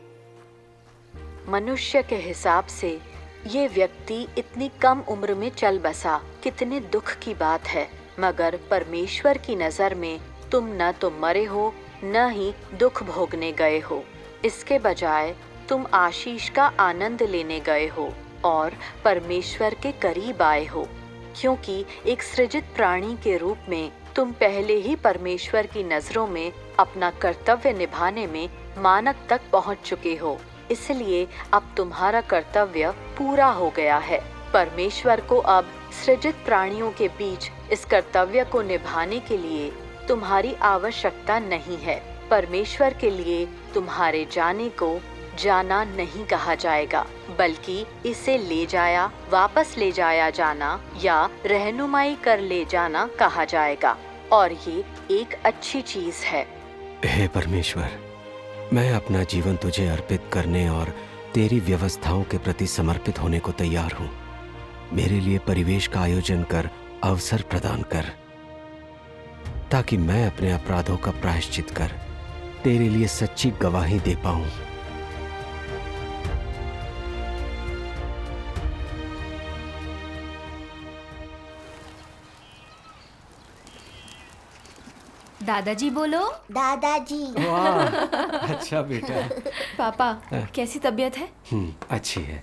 मनुष्य के हिसाब से ये व्यक्ति इतनी कम उम्र में चल बसा, कितने दुख की बात है। मगर परमेश्वर की नजर में तुम न तो मरे हो, न ही दुख भोगने गए हो। इसके बजाय तुम आशीष का आनंद लेने गए हो और परमेश्वर के करीब आए हो, क्योंकि एक सृजित प्राणी के रूप में तुम पहले ही परमेश्वर की नजरों में अपना कर्तव्य निभाने में मानक तक पहुंच चुके हो। इसलिए अब तुम्हारा कर्तव्य पूरा हो गया है। परमेश्वर को अब सृजित प्राणियों के बीच इस कर्तव्य को निभाने के लिए तुम्हारी आवश्यकता नहीं है। परमेश्वर के लिए तुम्हारे जाने को जाना नहीं कहा जाएगा, बल्कि इसे ले जाया, वापस ले जाया जाना या रहनुमाई कर ले जाना कहा जाएगा, और ये एक अच्छी चीज है। हे परमेश्वर, मैं अपना जीवन तुझे अर्पित करने और तेरी व्यवस्थाओं के प्रति समर्पित होने को तैयार हूँ। मेरे लिए परिवेश का आयोजन कर अवसर प्रदान कर, ताकि मैं अपने अपराधों का प्रायश्चित कर तेरे लिए सच्ची गवाही दे पाऊं। दादाजी बोलो। दादाजी। वाह, अच्छा बेटा। पापा, कैसी तबीयत है? अच्छी है।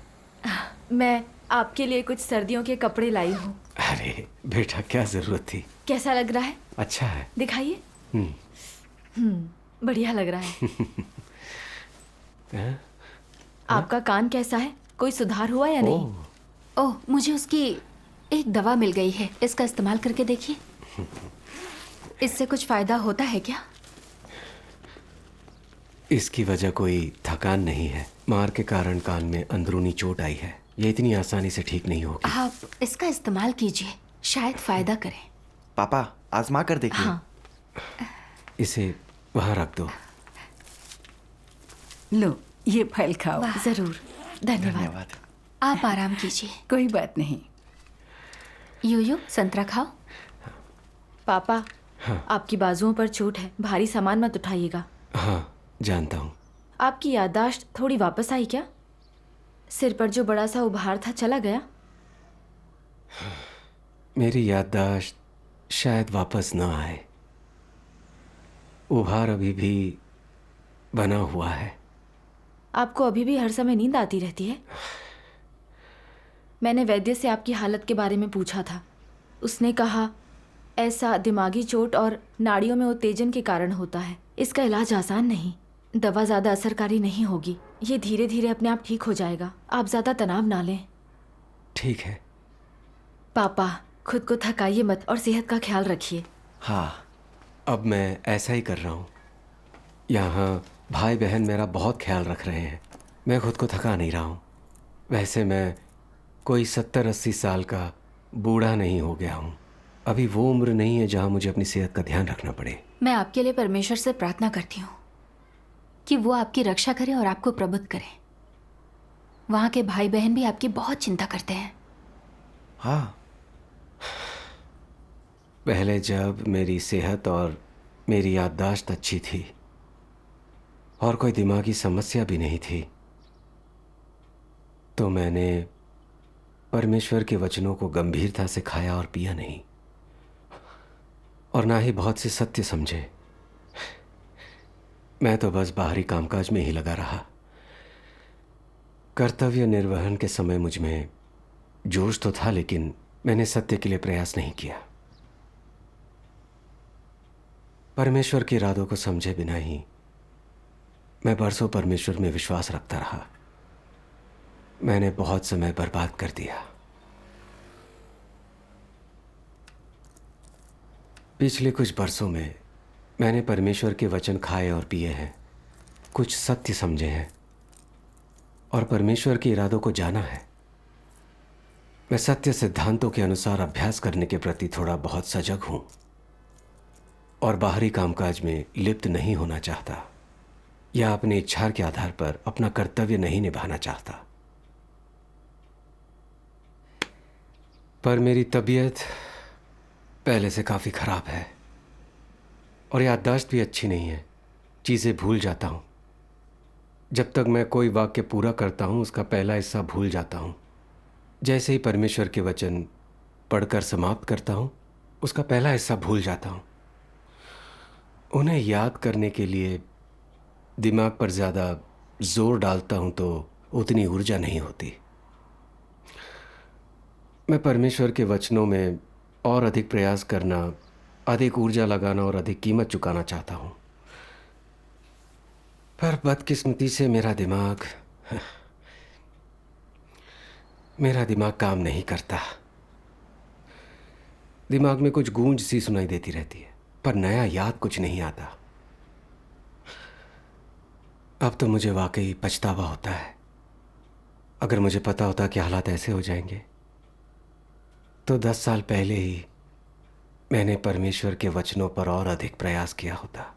मैं आपके लिए कुछ सर्दियों के कपड़े लाई हूँ। अरे बेटा, क्या जरूरत थी? कैसा लग रहा है? अच्छा है। दिखाइए। बढ़िया लग रहा है। आपका कान कैसा है? कोई सुधार हुआ या नहीं? ओह, मुझे उसकी एक दवा मिल गई है, इसका इस्तेमाल करके देखिए। इससे कुछ फायदा होता है क्या? इसकी वजह कोई थकान नहीं है। मार के कारण कान में अंदरूनी चोट आई है। ये इतनी आसानी से ठीक नहीं होगी। आप इसका इस्तेमाल कीजिए, शायद फायदा करे। पापा, आजमा कर देखिए। हाँ। इसे वहां रख दो। लो, ये फल खाओ। जरूर, धन्यवाद। आप आराम कीजिए। कोई बात नहीं। यूयू, संतरा खाओ। पापा, आपकी बाजुओं पर चोट है, भारी सामान मत उठाइएगा। हाँ, जानता हूँ। आपकी याददाश्त थोड़ी वापस आई क्या? सिर पर जो बड़ा सा उभार था चला गया? मेरी याददाश्त शायद वापस न आए। उभार अभी भी बना हुआ है। आपको अभी भी हर समय नींद आती रहती है? मैंने वैद्य से आपकी हालत के बारे में पूछा था। उसने कहा ऐसा दिमागी चोट और नाड़ियों में उत्तेजन के कारण होता है। इसका इलाज आसान नहीं, दवा ज़्यादा असरकारी नहीं होगी। ये धीरे धीरे अपने आप ठीक हो जाएगा। आप ज़्यादा तनाव ना लें। ठीक है। पापा, खुद को थकाइए मत और सेहत का ख्याल रखिए। हाँ, अब मैं ऐसा ही कर रहा हूँ। यहाँ भाई बहन मेरा बहुत ख्याल रख रहे हैं। मैं खुद को थका नहीं रहा हूँ। वैसे मैं कोई 70-80 साल का बूढ़ा नहीं हो गया हूँ। अभी वो उम्र नहीं है जहाँ मुझे अपनी सेहत का ध्यान रखना पड़े। मैं आपके लिए परमेश्वर से प्रार्थना करती हूँ कि वो आपकी रक्षा करे और आपको प्रबुद्ध करे। वहाँ के भाई बहन भी आपकी बहुत चिंता करते हैं। हाँ, पहले जब मेरी सेहत और मेरी याददाश्त अच्छी थी और कोई दिमागी समस्या भी नहीं थी, तो मैंने परमेश्वर के वचनों को गंभीरता से खाया और पिया नहीं, और ना ही बहुत से सत्य समझे। मैं तो बस बाहरी कामकाज में ही लगा रहा। कर्तव्य निर्वहन के समय मुझ में जोश तो था, लेकिन मैंने सत्य के लिए प्रयास नहीं किया। परमेश्वर के इरादों को समझे बिना ही मैं बरसों परमेश्वर में विश्वास रखता रहा। मैंने बहुत समय बर्बाद कर दिया। पिछले कुछ बरसों में मैंने परमेश्वर के वचन खाए और पिए हैं, कुछ सत्य समझे हैं और परमेश्वर के इरादों को जाना है। मैं सत्य सिद्धांतों के अनुसार अभ्यास करने के प्रति थोड़ा बहुत सजग हूं और बाहरी कामकाज में लिप्त नहीं होना चाहता या अपनी इच्छा के आधार पर अपना कर्तव्य नहीं निभाना चाहता। पर मेरी तबीयत पहले से काफ़ी ख़राब है और याददाश्त भी अच्छी नहीं है। चीज़ें भूल जाता हूँ। जब तक मैं कोई वाक्य पूरा करता हूँ उसका पहला हिस्सा भूल जाता हूँ। जैसे ही परमेश्वर के वचन पढ़कर समाप्त करता हूँ उसका पहला हिस्सा भूल जाता हूँ। उन्हें याद करने के लिए दिमाग पर ज़्यादा जोर डालता हूँ तो उतनी ऊर्जा नहीं होती। मैं परमेश्वर के वचनों में और अधिक प्रयास करना, अधिक ऊर्जा लगाना और अधिक कीमत चुकाना चाहता हूँ, पर बदकिस्मती से मेरा दिमाग काम नहीं करता। दिमाग में कुछ गूंज सी सुनाई देती रहती है, पर नया याद कुछ नहीं आता। अब तो मुझे वाकई पछतावा होता है। अगर मुझे पता होता कि हालात ऐसे हो जाएंगे तो 10 साल पहले ही मैंने परमेश्वर के वचनों पर और अधिक प्रयास किया होता।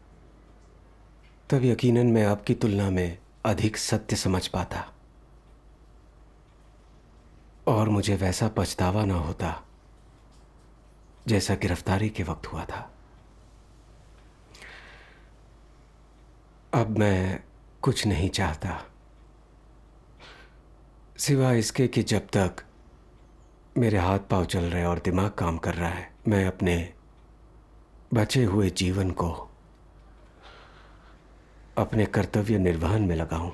तब यकीनन मैं आपकी तुलना में अधिक सत्य समझ पाता और मुझे वैसा पछतावा ना होता जैसा गिरफ्तारी के वक्त हुआ था। अब मैं कुछ नहीं चाहता सिवाय इसके कि जब तक मेरे हाथ पांव चल रहे और दिमाग काम कर रहा है मैं अपने बचे हुए जीवन को अपने कर्तव्य निर्वहन में लगाऊं,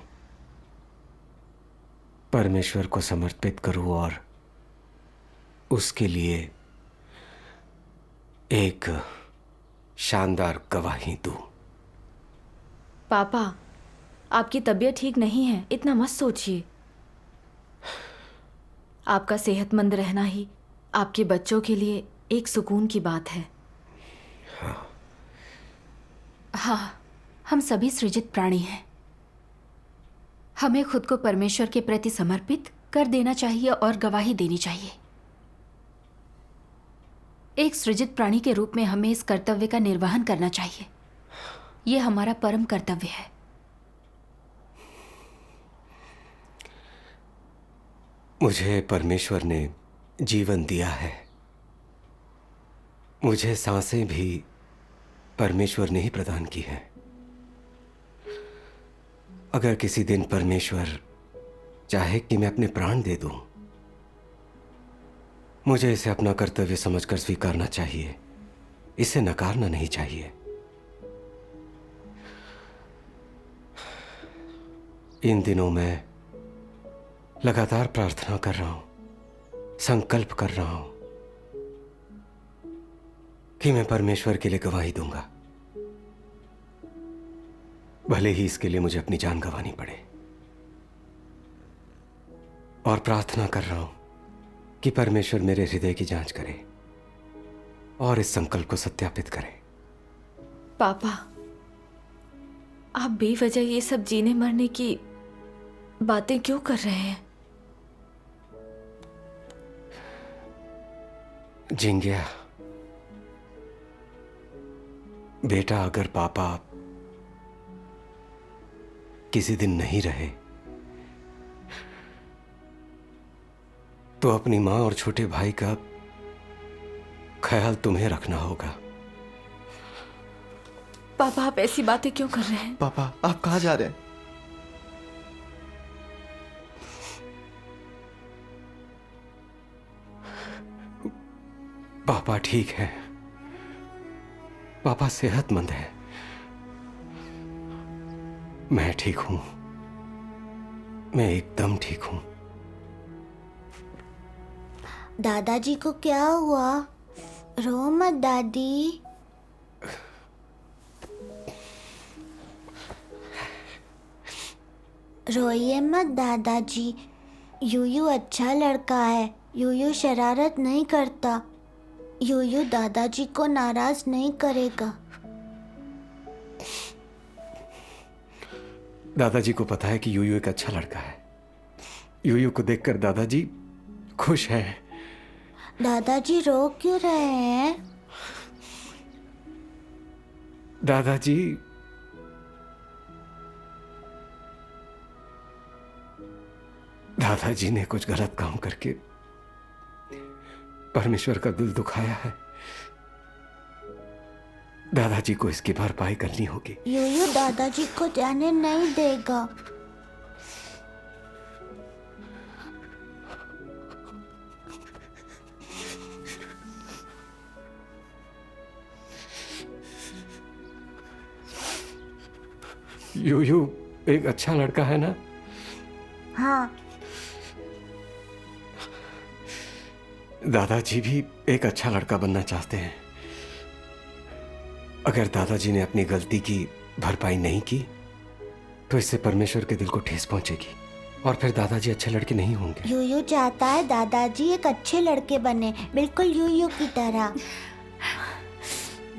परमेश्वर को समर्पित करूं और उसके लिए एक शानदार गवाही दूं। पापा, आपकी तबीयत ठीक नहीं है, इतना मत सोचिए। आपका सेहतमंद रहना ही आपके बच्चों के लिए एक सुकून की बात है। हाँ, हम सभी सृजित प्राणी हैं। हमें खुद को परमेश्वर के प्रति समर्पित कर देना चाहिए और गवाही देनी चाहिए। एक सृजित प्राणी के रूप में हमें इस कर्तव्य का निर्वहन करना चाहिए। यह हमारा परम कर्तव्य है। मुझे परमेश्वर ने जीवन दिया है। मुझे सांसें भी परमेश्वर ने ही प्रदान की हैं। अगर किसी दिन परमेश्वर चाहे कि मैं अपने प्राण दे दूं, मुझे इसे अपना कर्तव्य समझकर स्वीकारना चाहिए। इसे नकारना नहीं चाहिए। इन दिनों मैं लगातार प्रार्थना कर रहा हूं, संकल्प कर रहा हूं कि मैं परमेश्वर के लिए गवाही दूंगा, भले ही इसके लिए मुझे अपनी जान गंवानी पड़े। और प्रार्थना कर रहा हूं कि परमेश्वर मेरे हृदय की जांच करे और इस संकल्प को सत्यापित करें। पापा, आप बेवजह ये सब जीने मरने की बातें क्यों कर रहे हैं? जिंगिया, बेटा, अगर पापा किसी दिन नहीं रहे तो अपनी मां और छोटे भाई का ख्याल तुम्हें रखना होगा। पापा, आप ऐसी बातें क्यों कर रहे हैं? पापा, आप कहाँ जा रहे हैं? पापा ठीक है, पापा सेहतमंद है, मैं ठीक हूं, मैं एकदम ठीक हूं। दादाजी को क्या हुआ? रो मत दादी। रोइए मत दादाजी, यूयू अच्छा लड़का है, यूयू शरारत नहीं करता, यूयू दादाजी को नाराज नहीं करेगा। दादाजी को पता है कि यूयू एक अच्छा लड़का है। यूयू को देखकर दादाजी खुश हैं। दादाजी रो क्यों रहे हैं? दादाजी ने कुछ गलत काम करके परमेश्वर का दिल दुखाया है। दादाजी को इसकी भरपाई करनी होगी। यूयू दादाजी को जाने नहीं देगा। यूयू एक अच्छा लड़का है ना? हाँ। दादाजी भी एक अच्छा लड़का बनना चाहते हैं। अगर दादाजी ने अपनी गलती की भरपाई नहीं की तो इससे परमेश्वर के दिल को ठेस पहुंचेगी और फिर दादाजी अच्छे लड़के नहीं होंगे। यूयू चाहता है दादाजी एक अच्छे लड़के बने, बिल्कुल यूयू की तरह।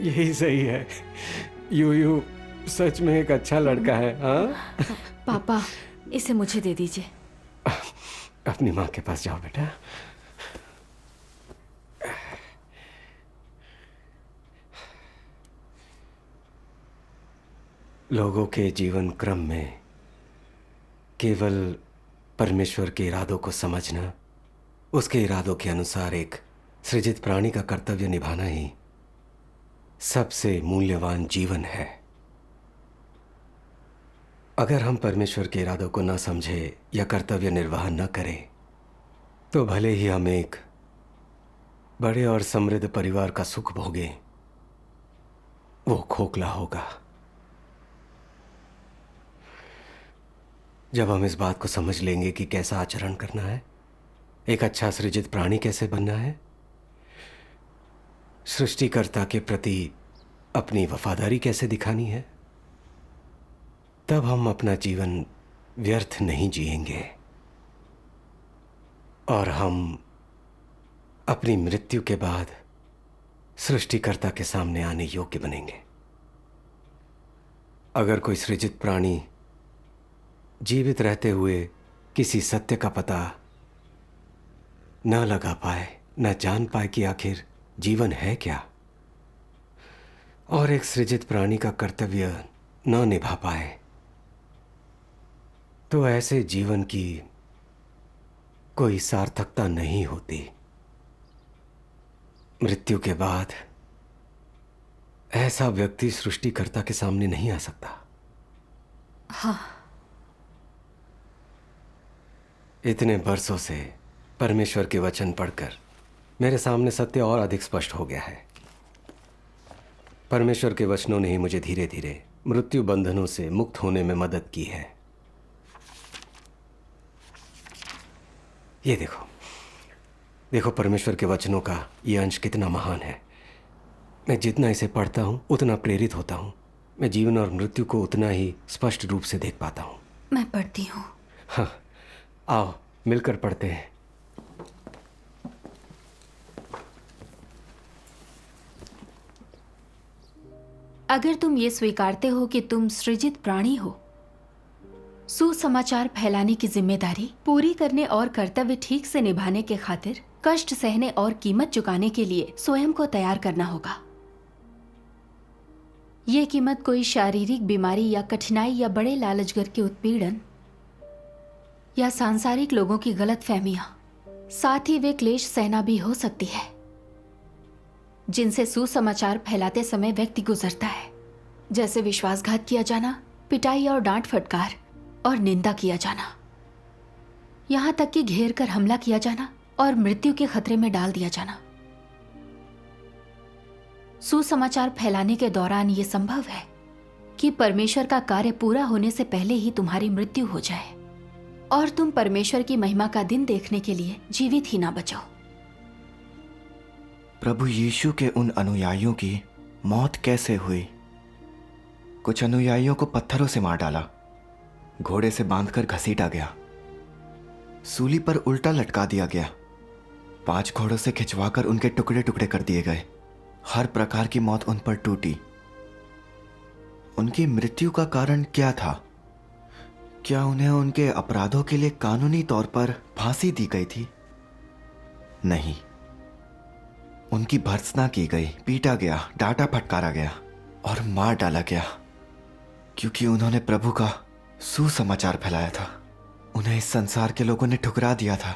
यही सही है, यूयू सच में एक अच्छा लड़का है। हाँ पापा, इसे मुझे दे दीजिए। अपनी माँ के पास जाओ बेटा। लोगों के जीवन क्रम में केवल परमेश्वर के इरादों को समझना, उसके इरादों के अनुसार एक सृजित प्राणी का कर्तव्य निभाना ही सबसे मूल्यवान जीवन है। अगर हम परमेश्वर के इरादों को न समझे या कर्तव्य निर्वाह न करें तो भले ही हम एक बड़े और समृद्ध परिवार का सुख भोगें, वो खोखला होगा। जब हम इस बात को समझ लेंगे कि कैसा आचरण करना है, एक अच्छा सृजित प्राणी कैसे बनना है, सृष्टिकर्ता के प्रति अपनी वफादारी कैसे दिखानी है, तब हम अपना जीवन व्यर्थ नहीं जिएंगे और हम अपनी मृत्यु के बाद सृष्टिकर्ता के सामने आने योग्य बनेंगे। अगर कोई सृजित प्राणी जीवित रहते हुए किसी सत्य का पता न लगा पाए, न जान पाए कि आखिर जीवन है क्या, और एक सृजित प्राणी का कर्तव्य न निभा पाए, तो ऐसे जीवन की कोई सार्थकता नहीं होती। मृत्यु के बाद ऐसा व्यक्ति सृष्टिकर्ता के सामने नहीं आ सकता। हाँ। इतने बरसों से परमेश्वर के वचन पढ़कर मेरे सामने सत्य और अधिक स्पष्ट हो गया है। परमेश्वर के वचनों ने ही मुझे धीरे धीरे मृत्यु बंधनों से मुक्त होने में मदद की है। ये देखो, देखो परमेश्वर के वचनों का ये अंश कितना महान है। मैं जितना इसे पढ़ता हूँ उतना प्रेरित होता हूँ। मैं जीवन और मृत्यु को उतना ही स्पष्ट रूप से देख पाता हूँ। मैं पढ़ती हूँ। हाँ, आओ मिलकर पढ़ते हैं। अगर तुम ये स्वीकारते हो कि तुम सृजित प्राणी हो, सुसमाचार फैलाने की जिम्मेदारी पूरी करने और कर्तव्य ठीक से निभाने के खातिर कष्ट सहने और कीमत चुकाने के लिए स्वयं को तैयार करना होगा। ये कीमत कोई शारीरिक बीमारी या कठिनाई या बड़े लालचगर के उत्पीड़न या सांसारिक लोगों की गलत फहमियां, साथ ही वे क्लेश सहना भी हो सकती है जिनसे सुसमाचार फैलाते समय व्यक्ति गुजरता है, जैसे विश्वासघात किया जाना, पिटाई और डांट फटकार और निंदा किया जाना, यहां तक कि घेर कर हमला किया जाना और मृत्यु के खतरे में डाल दिया जाना। सुसमाचार फैलाने के दौरान यह संभव है कि परमेश्वर का कार्य पूरा होने से पहले ही तुम्हारी मृत्यु हो जाए और तुम परमेश्वर की महिमा का दिन देखने के लिए जीवित ही ना बचो। प्रभु यीशु के उन अनुयायियों की मौत कैसे हुई? कुछ अनुयायियों को पत्थरों से मार डाला, घोड़े से बांधकर घसीटा गया, सूली पर उल्टा लटका दिया गया, 5 घोड़ों से खिंचवाकर उनके टुकड़े टुकड़े कर दिए गए। हर प्रकार की मौत उन पर टूटी। उनकी मृत्यु का कारण क्या था? क्या उन्हें उनके अपराधों के लिए कानूनी तौर पर फांसी दी गई थी? नहीं, उनकी भर्त्सना की गई, पीटा गया, डांटा फटकारा गया और मार डाला गया, क्योंकि उन्होंने प्रभु का सुसमाचार फैलाया था। उन्हें इस संसार के लोगों ने ठुकरा दिया था।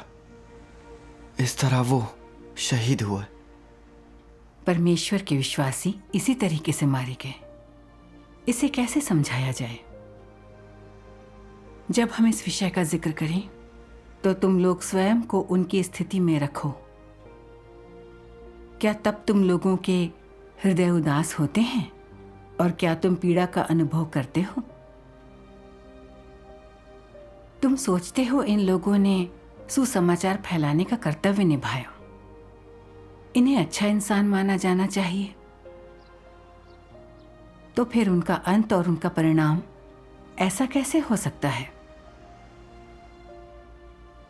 इस तरह वो शहीद हुए। परमेश्वर के विश्वासी इसी तरीके से मारे गए। इसे कैसे समझाया जाए? जब हम इस विषय का जिक्र करें तो तुम लोग स्वयं को उनकी स्थिति में रखो। क्या तब तुम लोगों के हृदय उदास होते हैं और क्या तुम पीड़ा का अनुभव करते हो? तुम सोचते हो इन लोगों ने सुसमाचार फैलाने का कर्तव्य निभाया, इन्हें अच्छा इंसान माना जाना चाहिए, तो फिर उनका अंत और उनका परिणाम ऐसा कैसे हो सकता है?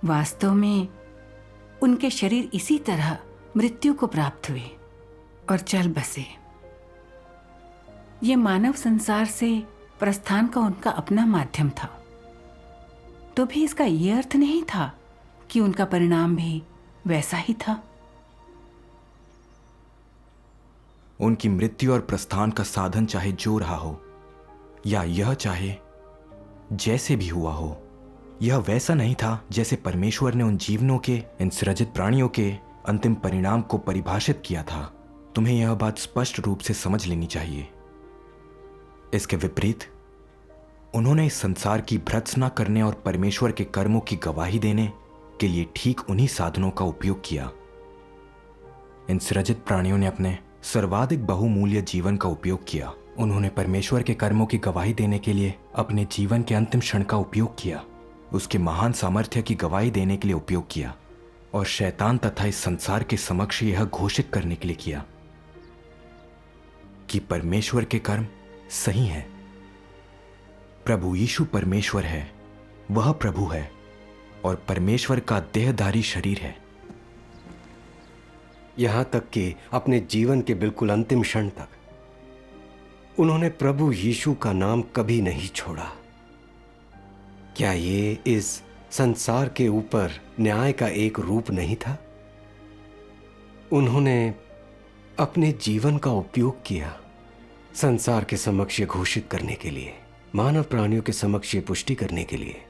वास्तव में उनके शरीर इसी तरह मृत्यु को प्राप्त हुए और चल बसे। ये मानव संसार से प्रस्थान का उनका अपना माध्यम था, तो भी इसका यह अर्थ नहीं था कि उनका परिणाम भी वैसा ही था। उनकी मृत्यु और प्रस्थान का साधन चाहे जो रहा हो या यह चाहे जैसे भी हुआ हो, यह वैसा नहीं था जैसे परमेश्वर ने उन जीवनों के, इन सृजित प्राणियों के अंतिम परिणाम को परिभाषित किया था। तुम्हें यह बात स्पष्ट रूप से समझ लेनी चाहिए। इसके विपरीत उन्होंने इस संसार की भर्त्सना करने और परमेश्वर के कर्मों की गवाही देने के लिए ठीक उन्हीं साधनों का उपयोग किया। इन सृजित प्राणियों ने अपने सर्वाधिक बहुमूल्य जीवन का उपयोग किया। उन्होंने परमेश्वर के कर्मों की गवाही देने के लिए अपने जीवन के अंतिम क्षण का उपयोग किया, उसके महान सामर्थ्य की गवाही देने के लिए उपयोग किया और शैतान तथा इस संसार के समक्ष यह घोषित करने के लिए किया कि परमेश्वर के कर्म सही हैं। प्रभु यीशु परमेश्वर है, वह प्रभु है और परमेश्वर का देहधारी शरीर है। यहां तक कि अपने जीवन के बिल्कुल अंतिम क्षण तक उन्होंने प्रभु यीशु का नाम कभी नहीं छोड़ा। क्या ये इस संसार के ऊपर न्याय का एक रूप नहीं था? उन्होंने अपने जीवन का उपयोग किया संसार के समक्ष ये घोषित करने के लिए, मानव प्राणियों के समक्ष ये पुष्टि करने के लिए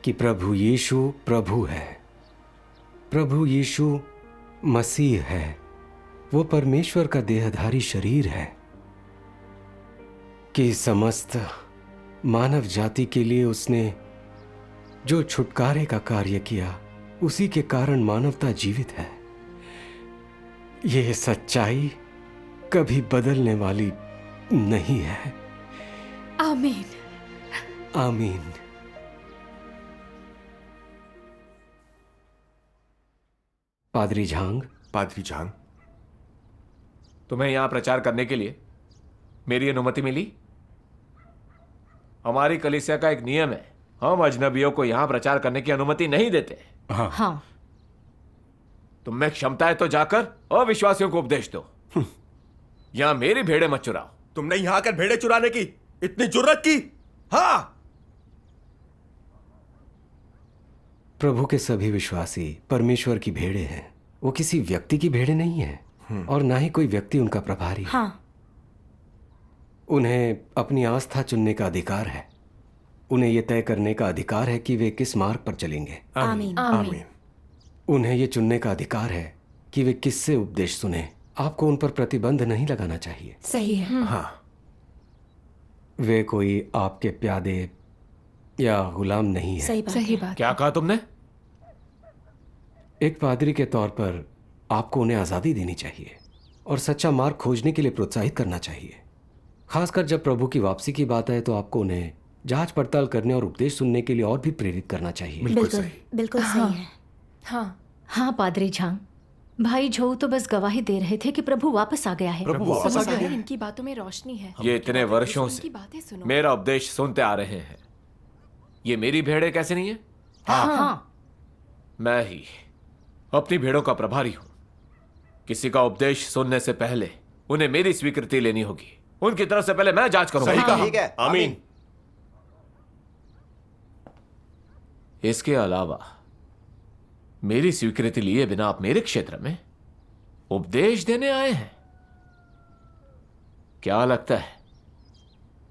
कि प्रभु यीशु प्रभु है, प्रभु यीशु मसीह है, वो परमेश्वर का देहधारी शरीर है, कि समस्त मानव जाति के लिए उसने जो छुटकारे का कार्य किया, उसी के कारण मानवता जीवित है। यह सच्चाई कभी बदलने वाली नहीं है। आमीन। आमीन। पादरी झांग। पादरी झांग, तुम्हें यहां प्रचार करने के लिए मेरी अनुमति मिली? हमारी कलीसिया का एक नियम है, हम अजनबियों को यहां प्रचार करने की अनुमति नहीं देते। हाँ। तुम में क्षमता है तो जाकर अविश्वासियों को उपदेश दो। यहां मेरी भेड़ें मत चुराओ। तुमने यहां आकर भेड़े चुराने की इतनी जुर्रत की? हाँ। प्रभु के सभी विश्वासी परमेश्वर की भेड़े हैं। वो किसी व्यक्ति की भेड़े नहीं है और ना ही कोई व्यक्ति उनका प्रभारी है। हाँ। उन्हें अपनी आस्था चुनने का अधिकार है। उन्हें यह तय करने का अधिकार है कि वे किस मार्ग पर चलेंगे। आमीन। आमीन। उन्हें यह चुनने का अधिकार है कि वे किससे उपदेश सुने। आपको उन पर प्रतिबंध नहीं लगाना चाहिए। सही है। हाँ। वे कोई आपके प्यादे या गुलाम नहीं है। सही बात। क्या कहा तुमने? एक पादरी के तौर पर आपको उन्हें आज़ादी देनी चाहिए और सच्चा मार्ग खोजने के लिए प्रोत्साहित करना चाहिए। खासकर जब प्रभु की वापसी की बात है तो आपको उन्हें जांच पड़ताल करने और उपदेश सुनने के लिए और भी प्रेरित करना चाहिए। बिल्कुल सही है। हाँ पादरी झांग, भाई झोऊ तो बस गवाही दे रहे थे कि प्रभु वापस आ गया है। प्रभु वापस आ गया है। इनकी बातों में रोशनी है। ये इतने वर्षों से मेरा उपदेश सुनते आ रहे हैं। ये मेरी भेड़ें कैसे नहीं है? हाँ। मैं ही अपनी भेड़ों का प्रभारी हूं। किसी का उपदेश सुनने से पहले उन्हें मेरी स्वीकृति लेनी होगी। उनकी तरफ से पहले मैं जांच करूंगा। सही कहा। ठीक है। आमीन। इसके अलावा मेरी स्वीकृति लिए बिना आप मेरे क्षेत्र में उपदेश देने आए हैं? क्या लगता है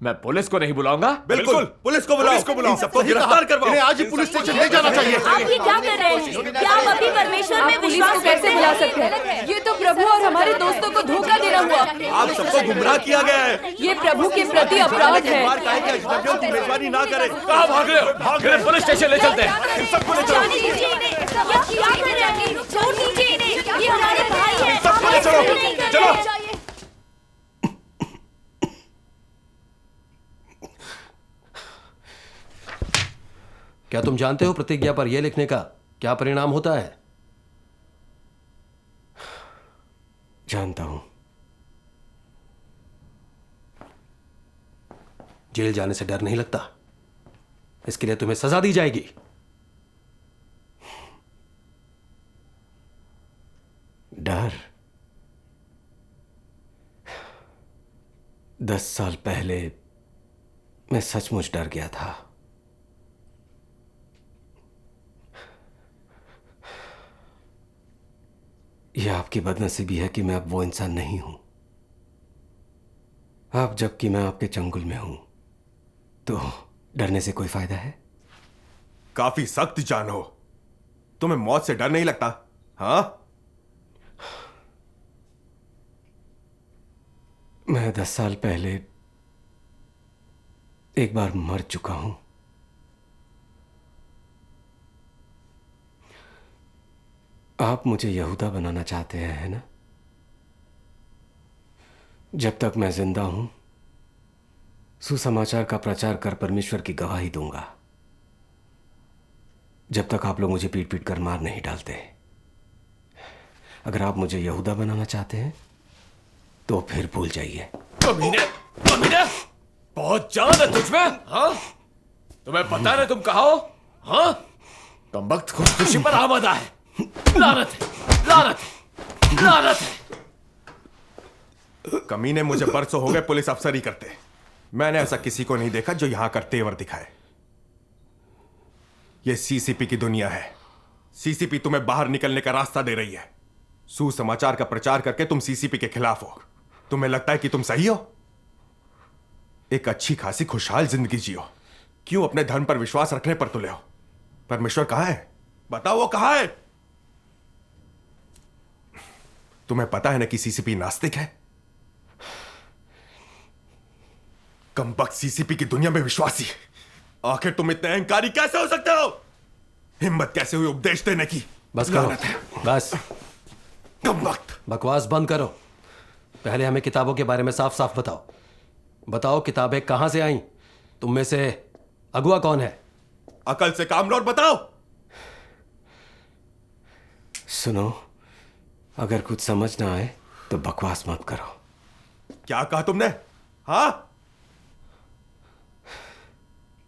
मैं पुलिस को नहीं बुलाऊंगा? बिल्कुल, पुलिस को बुलाओ। इन सबको गिरफ्तार करवाओ। इन्हें आज ही पुलिस स्टेशन ले जाना चाहिए। आप ये क्या कर रहे हैं? क्या आप अभी परमेश्वर में विश्वास कैसे बुला सकते हैं? ये तो प्रभु और हमारे दोस्तों को धोखा देना हुआ। आप सबको गुमराह किया गया है। ये प्रभु के प्रति अपराध है। अजनबियों की मेजबानी ना करें। कहाँ भाग रहे हो? भाग रहे, पुलिस स्टेशन ले चलते हैं। इन सबको ले चलो। क्या कर रहे हैं? छोड़ दीजिए इन्हें। ये हमारे भाई हैं। सबको ले चलो। चलो। क्या तुम जानते हो प्रतिज्ञा पर यह लिखने का क्या परिणाम होता है? जानता हूं। जेल जाने से डर नहीं लगता? इसके लिए तुम्हें सजा दी जाएगी। डर? 10 साल पहले मैं सचमुच डर गया था। यह आपकी बदनसीबी है कि मैं अब वो इंसान नहीं हूं। अब जबकि मैं आपके चंगुल में हूं तो डरने से कोई फायदा है? काफी सख्त जान हो। तुम्हें मौत से डर नहीं लगता? हाँ? मैं 10 साल पहले एक बार मर चुका हूं। आप मुझे यहूदा बनाना चाहते हैं, है ना? जब तक मैं जिंदा हूं सुसमाचार का प्रचार कर परमेश्वर की गवाही दूंगा, जब तक आप लोग मुझे पीट पीट कर मार नहीं डालते। अगर आप मुझे यहूदा बनाना चाहते हैं तो फिर भूल जाइए। कमीने, कमीने, बहुत जान है तुझमें। हाँ? तुम्हें पता है तुम कहाँ हो? हाँ? कमबख्त खुदकुशी पर आमदा है। लानत है, लानत है, लानत है। कमीने, मुझे बरसों हो गए पुलिस अफसर ही करते। मैंने ऐसा किसी को नहीं देखा जो यहां कर तेवर दिखाए। यह सीसीपी की दुनिया है। सीसीपी तुम्हें बाहर निकलने का रास्ता दे रही है। सुसमाचार का प्रचार करके तुम सीसीपी के खिलाफ हो। तुम्हें लगता है कि तुम सही हो? एक अच्छी खासी खुशहाल जिंदगी जियो। क्यों अपने धर्म पर विश्वास रखने पर तुले हो? परमेश्वर कहां है? बताओ वो कहां है? तुम्हें पता है ना कि सीसीपी नास्तिक है? कमबख्त सीसीपी की दुनिया में विश्वासी। आखिर तुम इतने अहंकारी कैसे हो सकते हो? हिम्मत कैसे हुई उपदेश देने की? बस करो, बस। कमबख्त। बकवास बंद करो। पहले हमें किताबों के बारे में साफ साफ बताओ। बताओ किताबें कहां से आई? तुम में से अगुआ कौन है? अकल से काम लो और बताओ। सुनो, अगर कुछ समझ ना आए तो बकवास मत करो। क्या कहा तुमने? हाँ?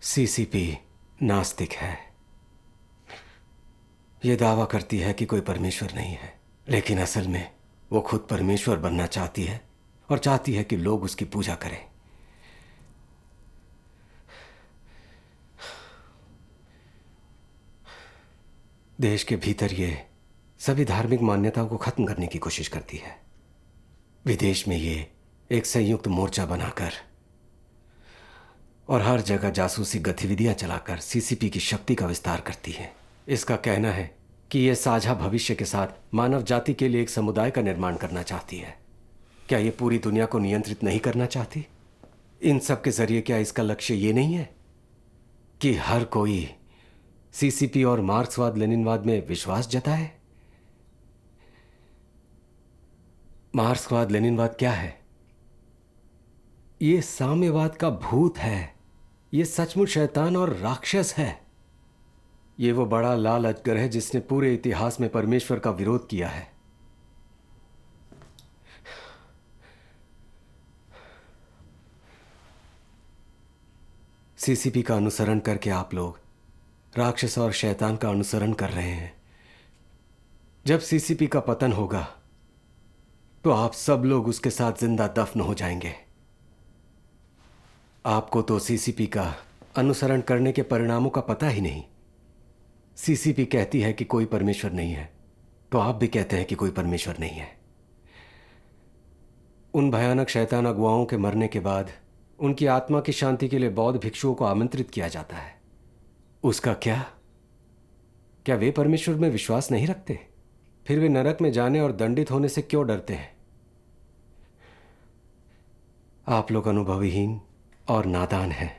सीसीपी नास्तिक है। यह दावा करती है कि कोई परमेश्वर नहीं है, लेकिन असल में वो खुद परमेश्वर बनना चाहती है और चाहती है कि लोग उसकी पूजा करें। देश के भीतर ये सभी धार्मिक मान्यताओं को खत्म करने की कोशिश करती है। विदेश में ये एक संयुक्त मोर्चा बनाकर और हर जगह जासूसी गतिविधियां चलाकर सीसीपी की शक्ति का विस्तार करती है। इसका कहना है कि यह साझा भविष्य के साथ मानव जाति के लिए एक समुदाय का निर्माण करना चाहती है। क्या ये पूरी दुनिया को नियंत्रित नहीं करना चाहती? इन सब के जरिए क्या इसका लक्ष्य ये नहीं है कि हर कोई सीसीपी और मार्क्सवाद लेनिनवाद में विश्वास जताए? मार्क्सवाद लेनिनवाद क्या है? ये साम्यवाद का भूत है। ये सचमुच शैतान और राक्षस है। ये वो बड़ा लाल अजगर है जिसने पूरे इतिहास में परमेश्वर का विरोध किया है। सीसीपी का अनुसरण करके आप लोग राक्षस और शैतान का अनुसरण कर रहे हैं। जब सीसीपी का पतन होगा तो आप सब लोग उसके साथ जिंदा दफन हो जाएंगे। आपको तो सीसीपी का अनुसरण करने के परिणामों का पता ही नहीं। सीसीपी कहती है कि कोई परमेश्वर नहीं है, तो आप भी कहते हैं कि कोई परमेश्वर नहीं है। उन भयानक शैतान अगुवाओं के मरने के बाद उनकी आत्मा की शांति के लिए बौद्ध भिक्षुओं को आमंत्रित किया जाता है। उसका क्या वे परमेश्वर में विश्वास नहीं रखते? फिर वे नरक में जाने और दंडित होने से क्यों डरते हैं? आप लोग अनुभवहीन और नादान हैं।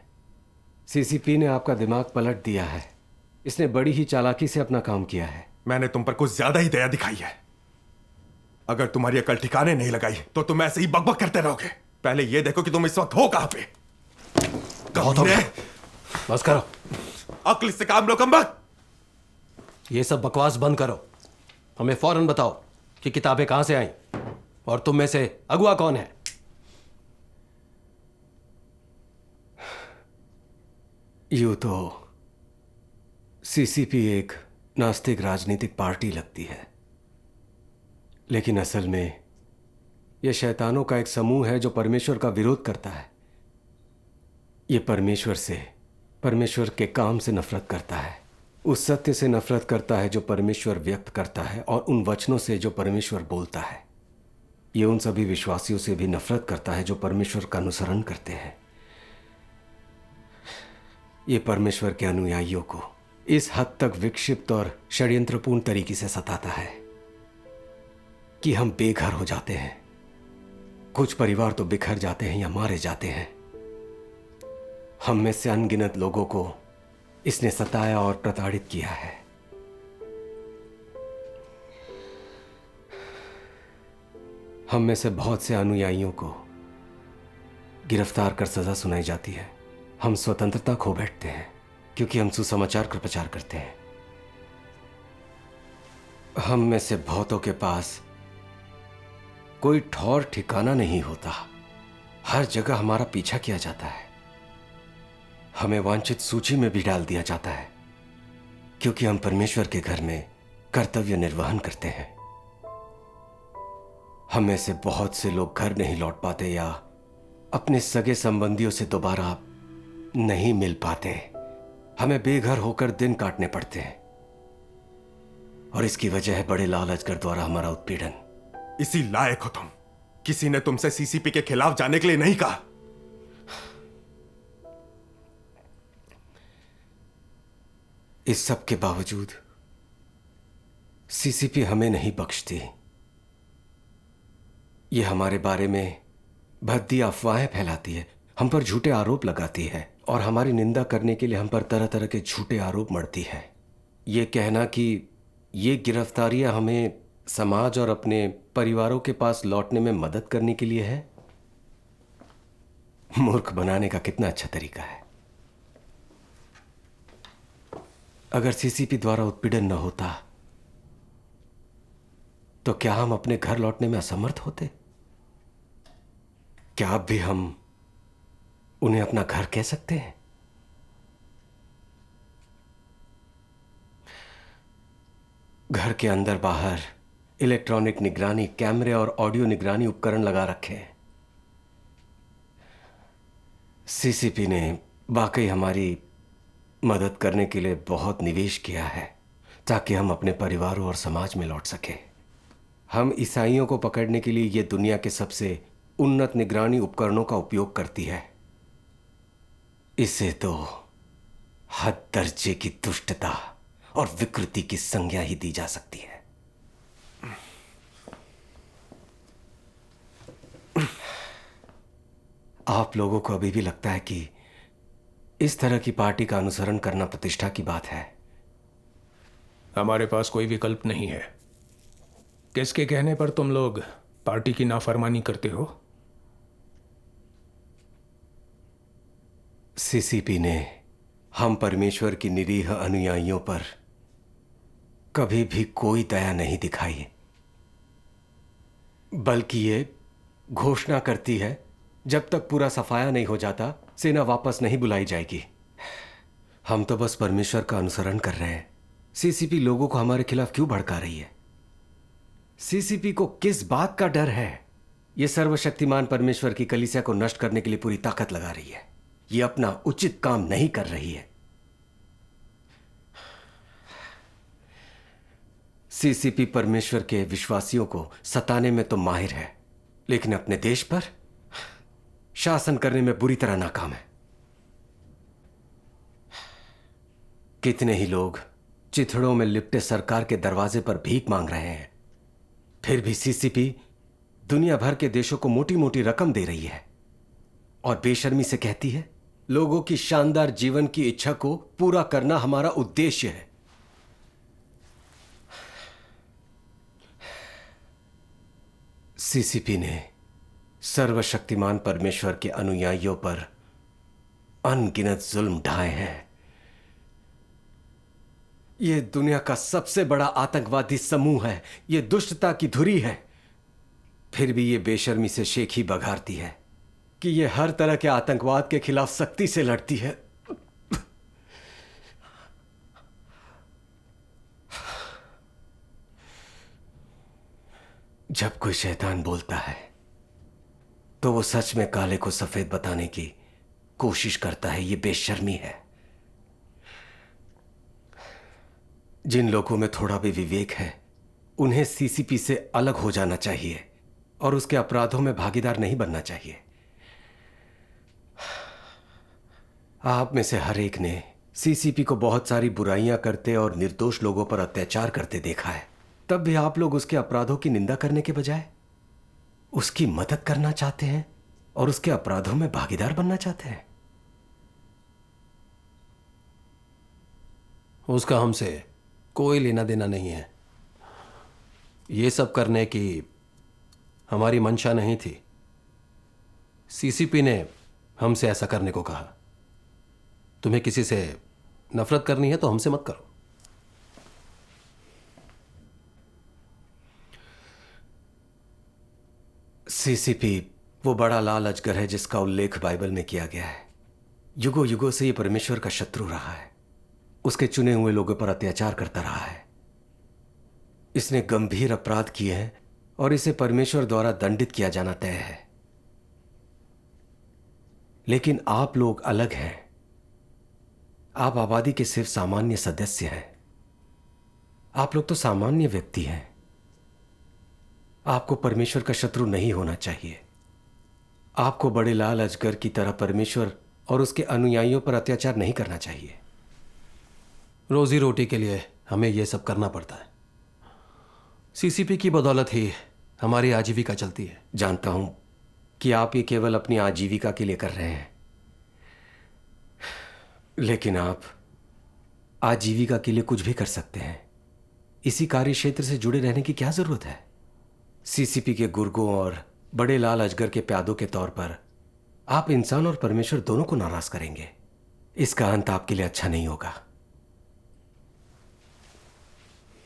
सीसीपी ने आपका दिमाग पलट दिया है। इसने बड़ी ही चालाकी से अपना काम किया है। मैंने तुम पर कुछ ज्यादा ही दया दिखाई है। अगर तुम्हारी अकल ठिकाने नहीं लगाई तो तुम ऐसे ही बकबक करते रहोगे। पहले यह देखो कि तुम इस वक्त हो कहां पे। बस करो। अक्ल से काम लो कमबख्त। ये सब बकवास बंद करो। हमें फौरन बताओ कि किताबें कहां से आई और तुम में से अगुआ कौन है? यूं तो सीसीपी एक नास्तिक राजनीतिक पार्टी लगती है, लेकिन असल में यह शैतानों का एक समूह है जो परमेश्वर का विरोध करता है। यह परमेश्वर से, परमेश्वर के काम से नफरत करता है, उस सत्य से नफरत करता है जो परमेश्वर व्यक्त करता है और उन वचनों से जो परमेश्वर बोलता है। यह उन सभी विश्वासियों से भी नफरत करता है जो परमेश्वर का अनुसरण करते हैं। ये परमेश्वर के अनुयायियों को इस हद तक विक्षिप्त और षड्यंत्रपूर्ण तरीके से सताता है कि हम बेघर हो जाते हैं। कुछ परिवार तो बिखर जाते हैं या मारे जाते हैं। हम में से अनगिनत लोगों को इसने सताया और प्रताड़ित किया है। हम में से बहुत से अनुयायियों को गिरफ्तार कर सजा सुनाई जाती है। हम स्वतंत्रता खो बैठते हैं क्योंकि हम सुसमाचार का प्रचार करते हैं। हम में से बहुतों के पास कोई ठौर ठिकाना नहीं होता। हर जगह हमारा पीछा किया जाता है। हमें वांछित सूची में भी डाल दिया जाता है क्योंकि हम परमेश्वर के घर में कर्तव्य निर्वहन करते हैं। हम में से बहुत से लोग घर नहीं लौट पाते या अपने सगे संबंधियों से दोबारा नहीं मिल पाते। हमें बेघर होकर दिन काटने पड़ते हैं और इसकी वजह है बड़े लाल अजगर द्वारा हमारा उत्पीड़न। इसी लायक हो तुम। किसी ने तुमसे सीसीपी के खिलाफ जाने के लिए नहीं कहा। इस सब के बावजूद सीसीपी हमें नहीं बख्शती। यह हमारे बारे में भद्दी अफवाहें फैलाती है, हम पर झूठे आरोप लगाती है और हमारी निंदा करने के लिए हम पर तरह तरह के झूठे आरोप मढ़ती है। ये कहना कि ये गिरफ्तारियां हमें समाज और अपने परिवारों के पास लौटने में मदद करने के लिए है, मूर्ख बनाने का कितना अच्छा तरीका है। अगर सीसीपी द्वारा उत्पीड़न न होता तो क्या हम अपने घर लौटने में असमर्थ होते? क्या अब भी हम उन्हें अपना घर कह सकते हैं? घर के अंदर बाहर इलेक्ट्रॉनिक निगरानी कैमरे और ऑडियो निगरानी उपकरण लगा रखे हैं। सीसीपी ने वाकई हमारी मदद करने के लिए बहुत निवेश किया है ताकि हम अपने परिवारों और समाज में लौट सके। हम ईसाइयों को पकड़ने के लिए ये दुनिया के सबसे उन्नत निगरानी उपकरणों का उपयोग करती है। इसे तो हद दर्जे की दुष्टता और विकृति की संज्ञा ही दी जा सकती है। आप लोगों को अभी भी लगता है कि इस तरह की पार्टी का अनुसरण करना प्रतिष्ठा की बात है? हमारे पास कोई विकल्प नहीं है। किसके कहने पर तुम लोग पार्टी की नाफरमानी करते हो? सीसीपी ने हम परमेश्वर की निरीह अनुयायियों पर कभी भी कोई दया नहीं दिखाई, बल्कि ये घोषणा करती है जब तक पूरा सफाया नहीं हो जाता सेना वापस नहीं बुलाई जाएगी। हम तो बस परमेश्वर का अनुसरण कर रहे हैं। सीसीपी लोगों को हमारे खिलाफ क्यों भड़का रही है? सीसीपी को किस बात का डर है? यह सर्वशक्तिमान परमेश्वर की कलीसिया को नष्ट करने के लिए पूरी ताकत लगा रही है। यह अपना उचित काम नहीं कर रही है। सीसीपी परमेश्वर के विश्वासियों को सताने में तो माहिर है, लेकिन अपने देश पर शासन करने में बुरी तरह नाकाम है। कितने ही लोग चिथड़ों में लिपटे सरकार के दरवाजे पर भीख मांग रहे हैं, फिर भी सीसीपी दुनिया भर के देशों को मोटी मोटी रकम दे रही है और बेशर्मी से कहती है लोगों की शानदार जीवन की इच्छा को पूरा करना हमारा उद्देश्य है। सीसीपी ने सर्वशक्तिमान परमेश्वर के अनुयायियों पर अनगिनत जुल्म ढाए हैं। यह दुनिया का सबसे बड़ा आतंकवादी समूह है। यह दुष्टता की धुरी है। फिर भी यह बेशर्मी से शेख ही बघारती है कि यह हर तरह के आतंकवाद के खिलाफ सख्ती से लड़ती है। जब कोई शैतान बोलता है तो वो सच में काले को सफेद बताने की कोशिश करता है। ये बेशर्मी है। जिन लोगों में थोड़ा भी विवेक है उन्हें सीसीपी से अलग हो जाना चाहिए और उसके अपराधों में भागीदार नहीं बनना चाहिए। आप में से हर एक ने सीसीपी को बहुत सारी बुराइयां करते और निर्दोष लोगों पर अत्याचार करते देखा है। तब भी आप लोग उसके अपराधों की निंदा करने के बजाय उसकी मदद करना चाहते हैं और उसके अपराधों में भागीदार बनना चाहते हैं। उसका हमसे कोई लेना देना नहीं है। ये सब करने की हमारी मंशा नहीं थी। सीसीपी ने हमसे ऐसा करने को कहा। तुम्हें किसी से नफरत करनी है तो हमसे मत करो। सीसीपी वो बड़ा लाल अजगर है जिसका उल्लेख बाइबल में किया गया है। युगों युगों से ये परमेश्वर का शत्रु रहा है। उसके चुने हुए लोगों पर अत्याचार करता रहा है। इसने गंभीर अपराध किए हैं और इसे परमेश्वर द्वारा दंडित किया जाना तय है। लेकिन आप लोग अलग हैं। आप आबादी के सिर्फ सामान्य सदस्य हैं। आप लोग तो सामान्य व्यक्ति हैं। आपको परमेश्वर का शत्रु नहीं होना चाहिए। आपको बड़े लाल अजगर की तरह परमेश्वर और उसके अनुयायियों पर अत्याचार नहीं करना चाहिए। रोजी रोटी के लिए हमें यह सब करना पड़ता है। सीसीपी की बदौलत ही हमारी आजीविका चलती है। जानता हूं कि आप ये केवल अपनी आजीविका के लिए कर रहे हैं, लेकिन आप आजीविका के लिए कुछ भी कर सकते हैं। इसी कार्य क्षेत्र से जुड़े रहने की क्या जरूरत है? सीसीपी के गुर्गों और बड़े लाल अजगर के प्यादों के तौर पर आप इंसान और परमेश्वर दोनों को नाराज करेंगे। इसका अंत आपके लिए अच्छा नहीं होगा।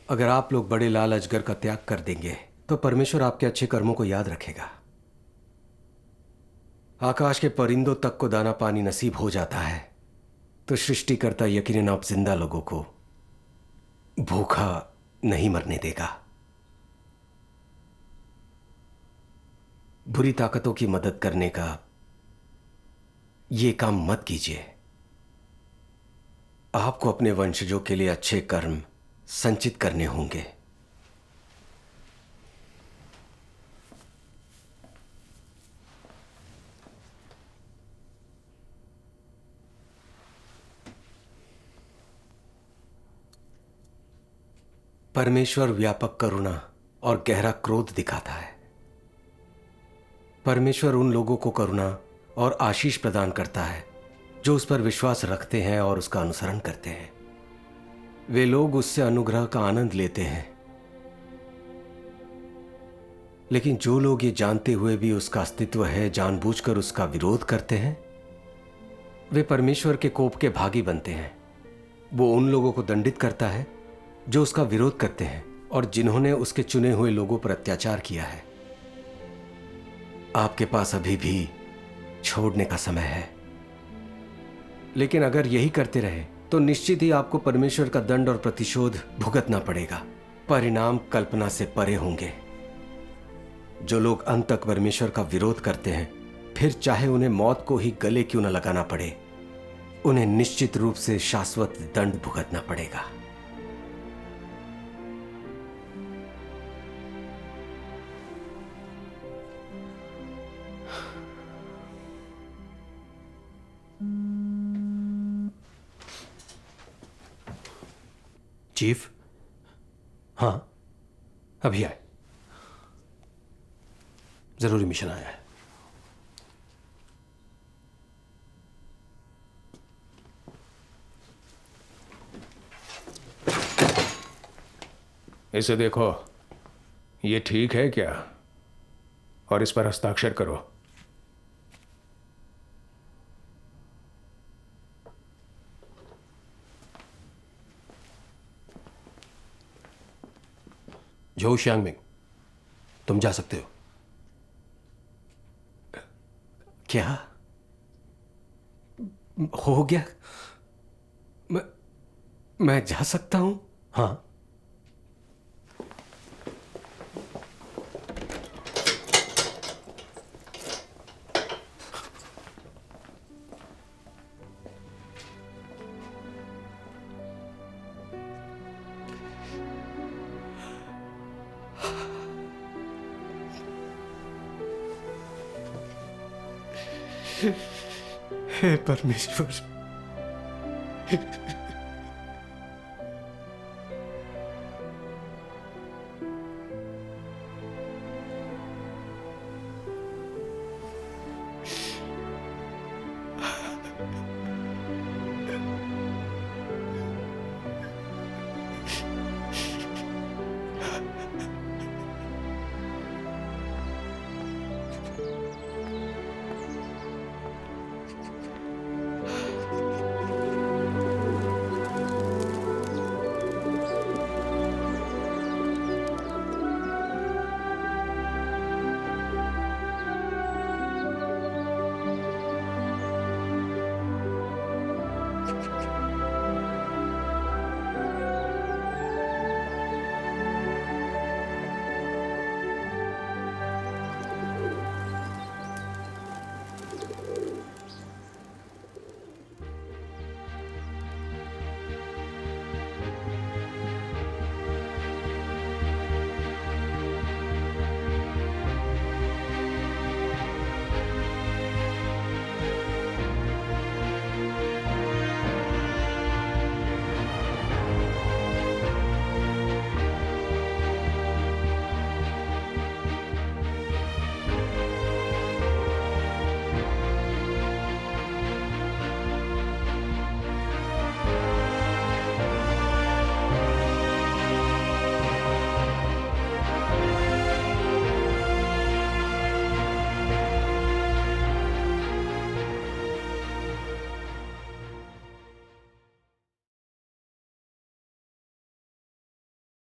अगर आप लोग बड़े लाल अजगर का त्याग कर देंगे तो परमेश्वर आपके अच्छे कर्मों को याद रखेगा। आकाश के परिंदों तक को दाना पानी नसीब हो जाता है तो सृष्टिकर्ता यकीनन आप जिंदा लोगों को भूखा नहीं मरने देगा। बुरी ताकतों की मदद करने का ये काम मत कीजिए। आपको अपने वंशजों के लिए अच्छे कर्म संचित करने होंगे। परमेश्वर व्यापक करुणा और गहरा क्रोध दिखाता है। परमेश्वर उन लोगों को करुणा और आशीष प्रदान करता है जो उस पर विश्वास रखते हैं और उसका अनुसरण करते हैं। वे लोग उससे अनुग्रह का आनंद लेते हैं। लेकिन जो लोग ये जानते हुए भी उसका अस्तित्व है जानबूझकर उसका विरोध करते हैं, वे परमेश्वर के कोप के भागी बनते हैं। वो उन लोगों को दंडित करता है जो उसका विरोध करते हैं और जिन्होंने उसके चुने हुए लोगों पर अत्याचार किया है। आपके पास अभी भी छोड़ने का समय है, लेकिन अगर यही करते रहे तो निश्चित ही आपको परमेश्वर का दंड और प्रतिशोध भुगतना पड़ेगा। परिणाम कल्पना से परे होंगे। जो लोग अंत तक परमेश्वर का विरोध करते हैं, फिर चाहे उन्हें मौत को ही गले क्यों न लगाना पड़े, उन्हें निश्चित रूप से शाश्वत दंड भुगतना पड़ेगा। चीफ, हाँ अभी आए। जरूरी मिशन आया है। इसे देखो, ये ठीक है क्या? और इस पर हस्ताक्षर करो। झोउ शांगमिंग, तुम जा सकते हो। क्या हो गया? मैं जा सकता हूं? हाँ। हे परमेश्वर,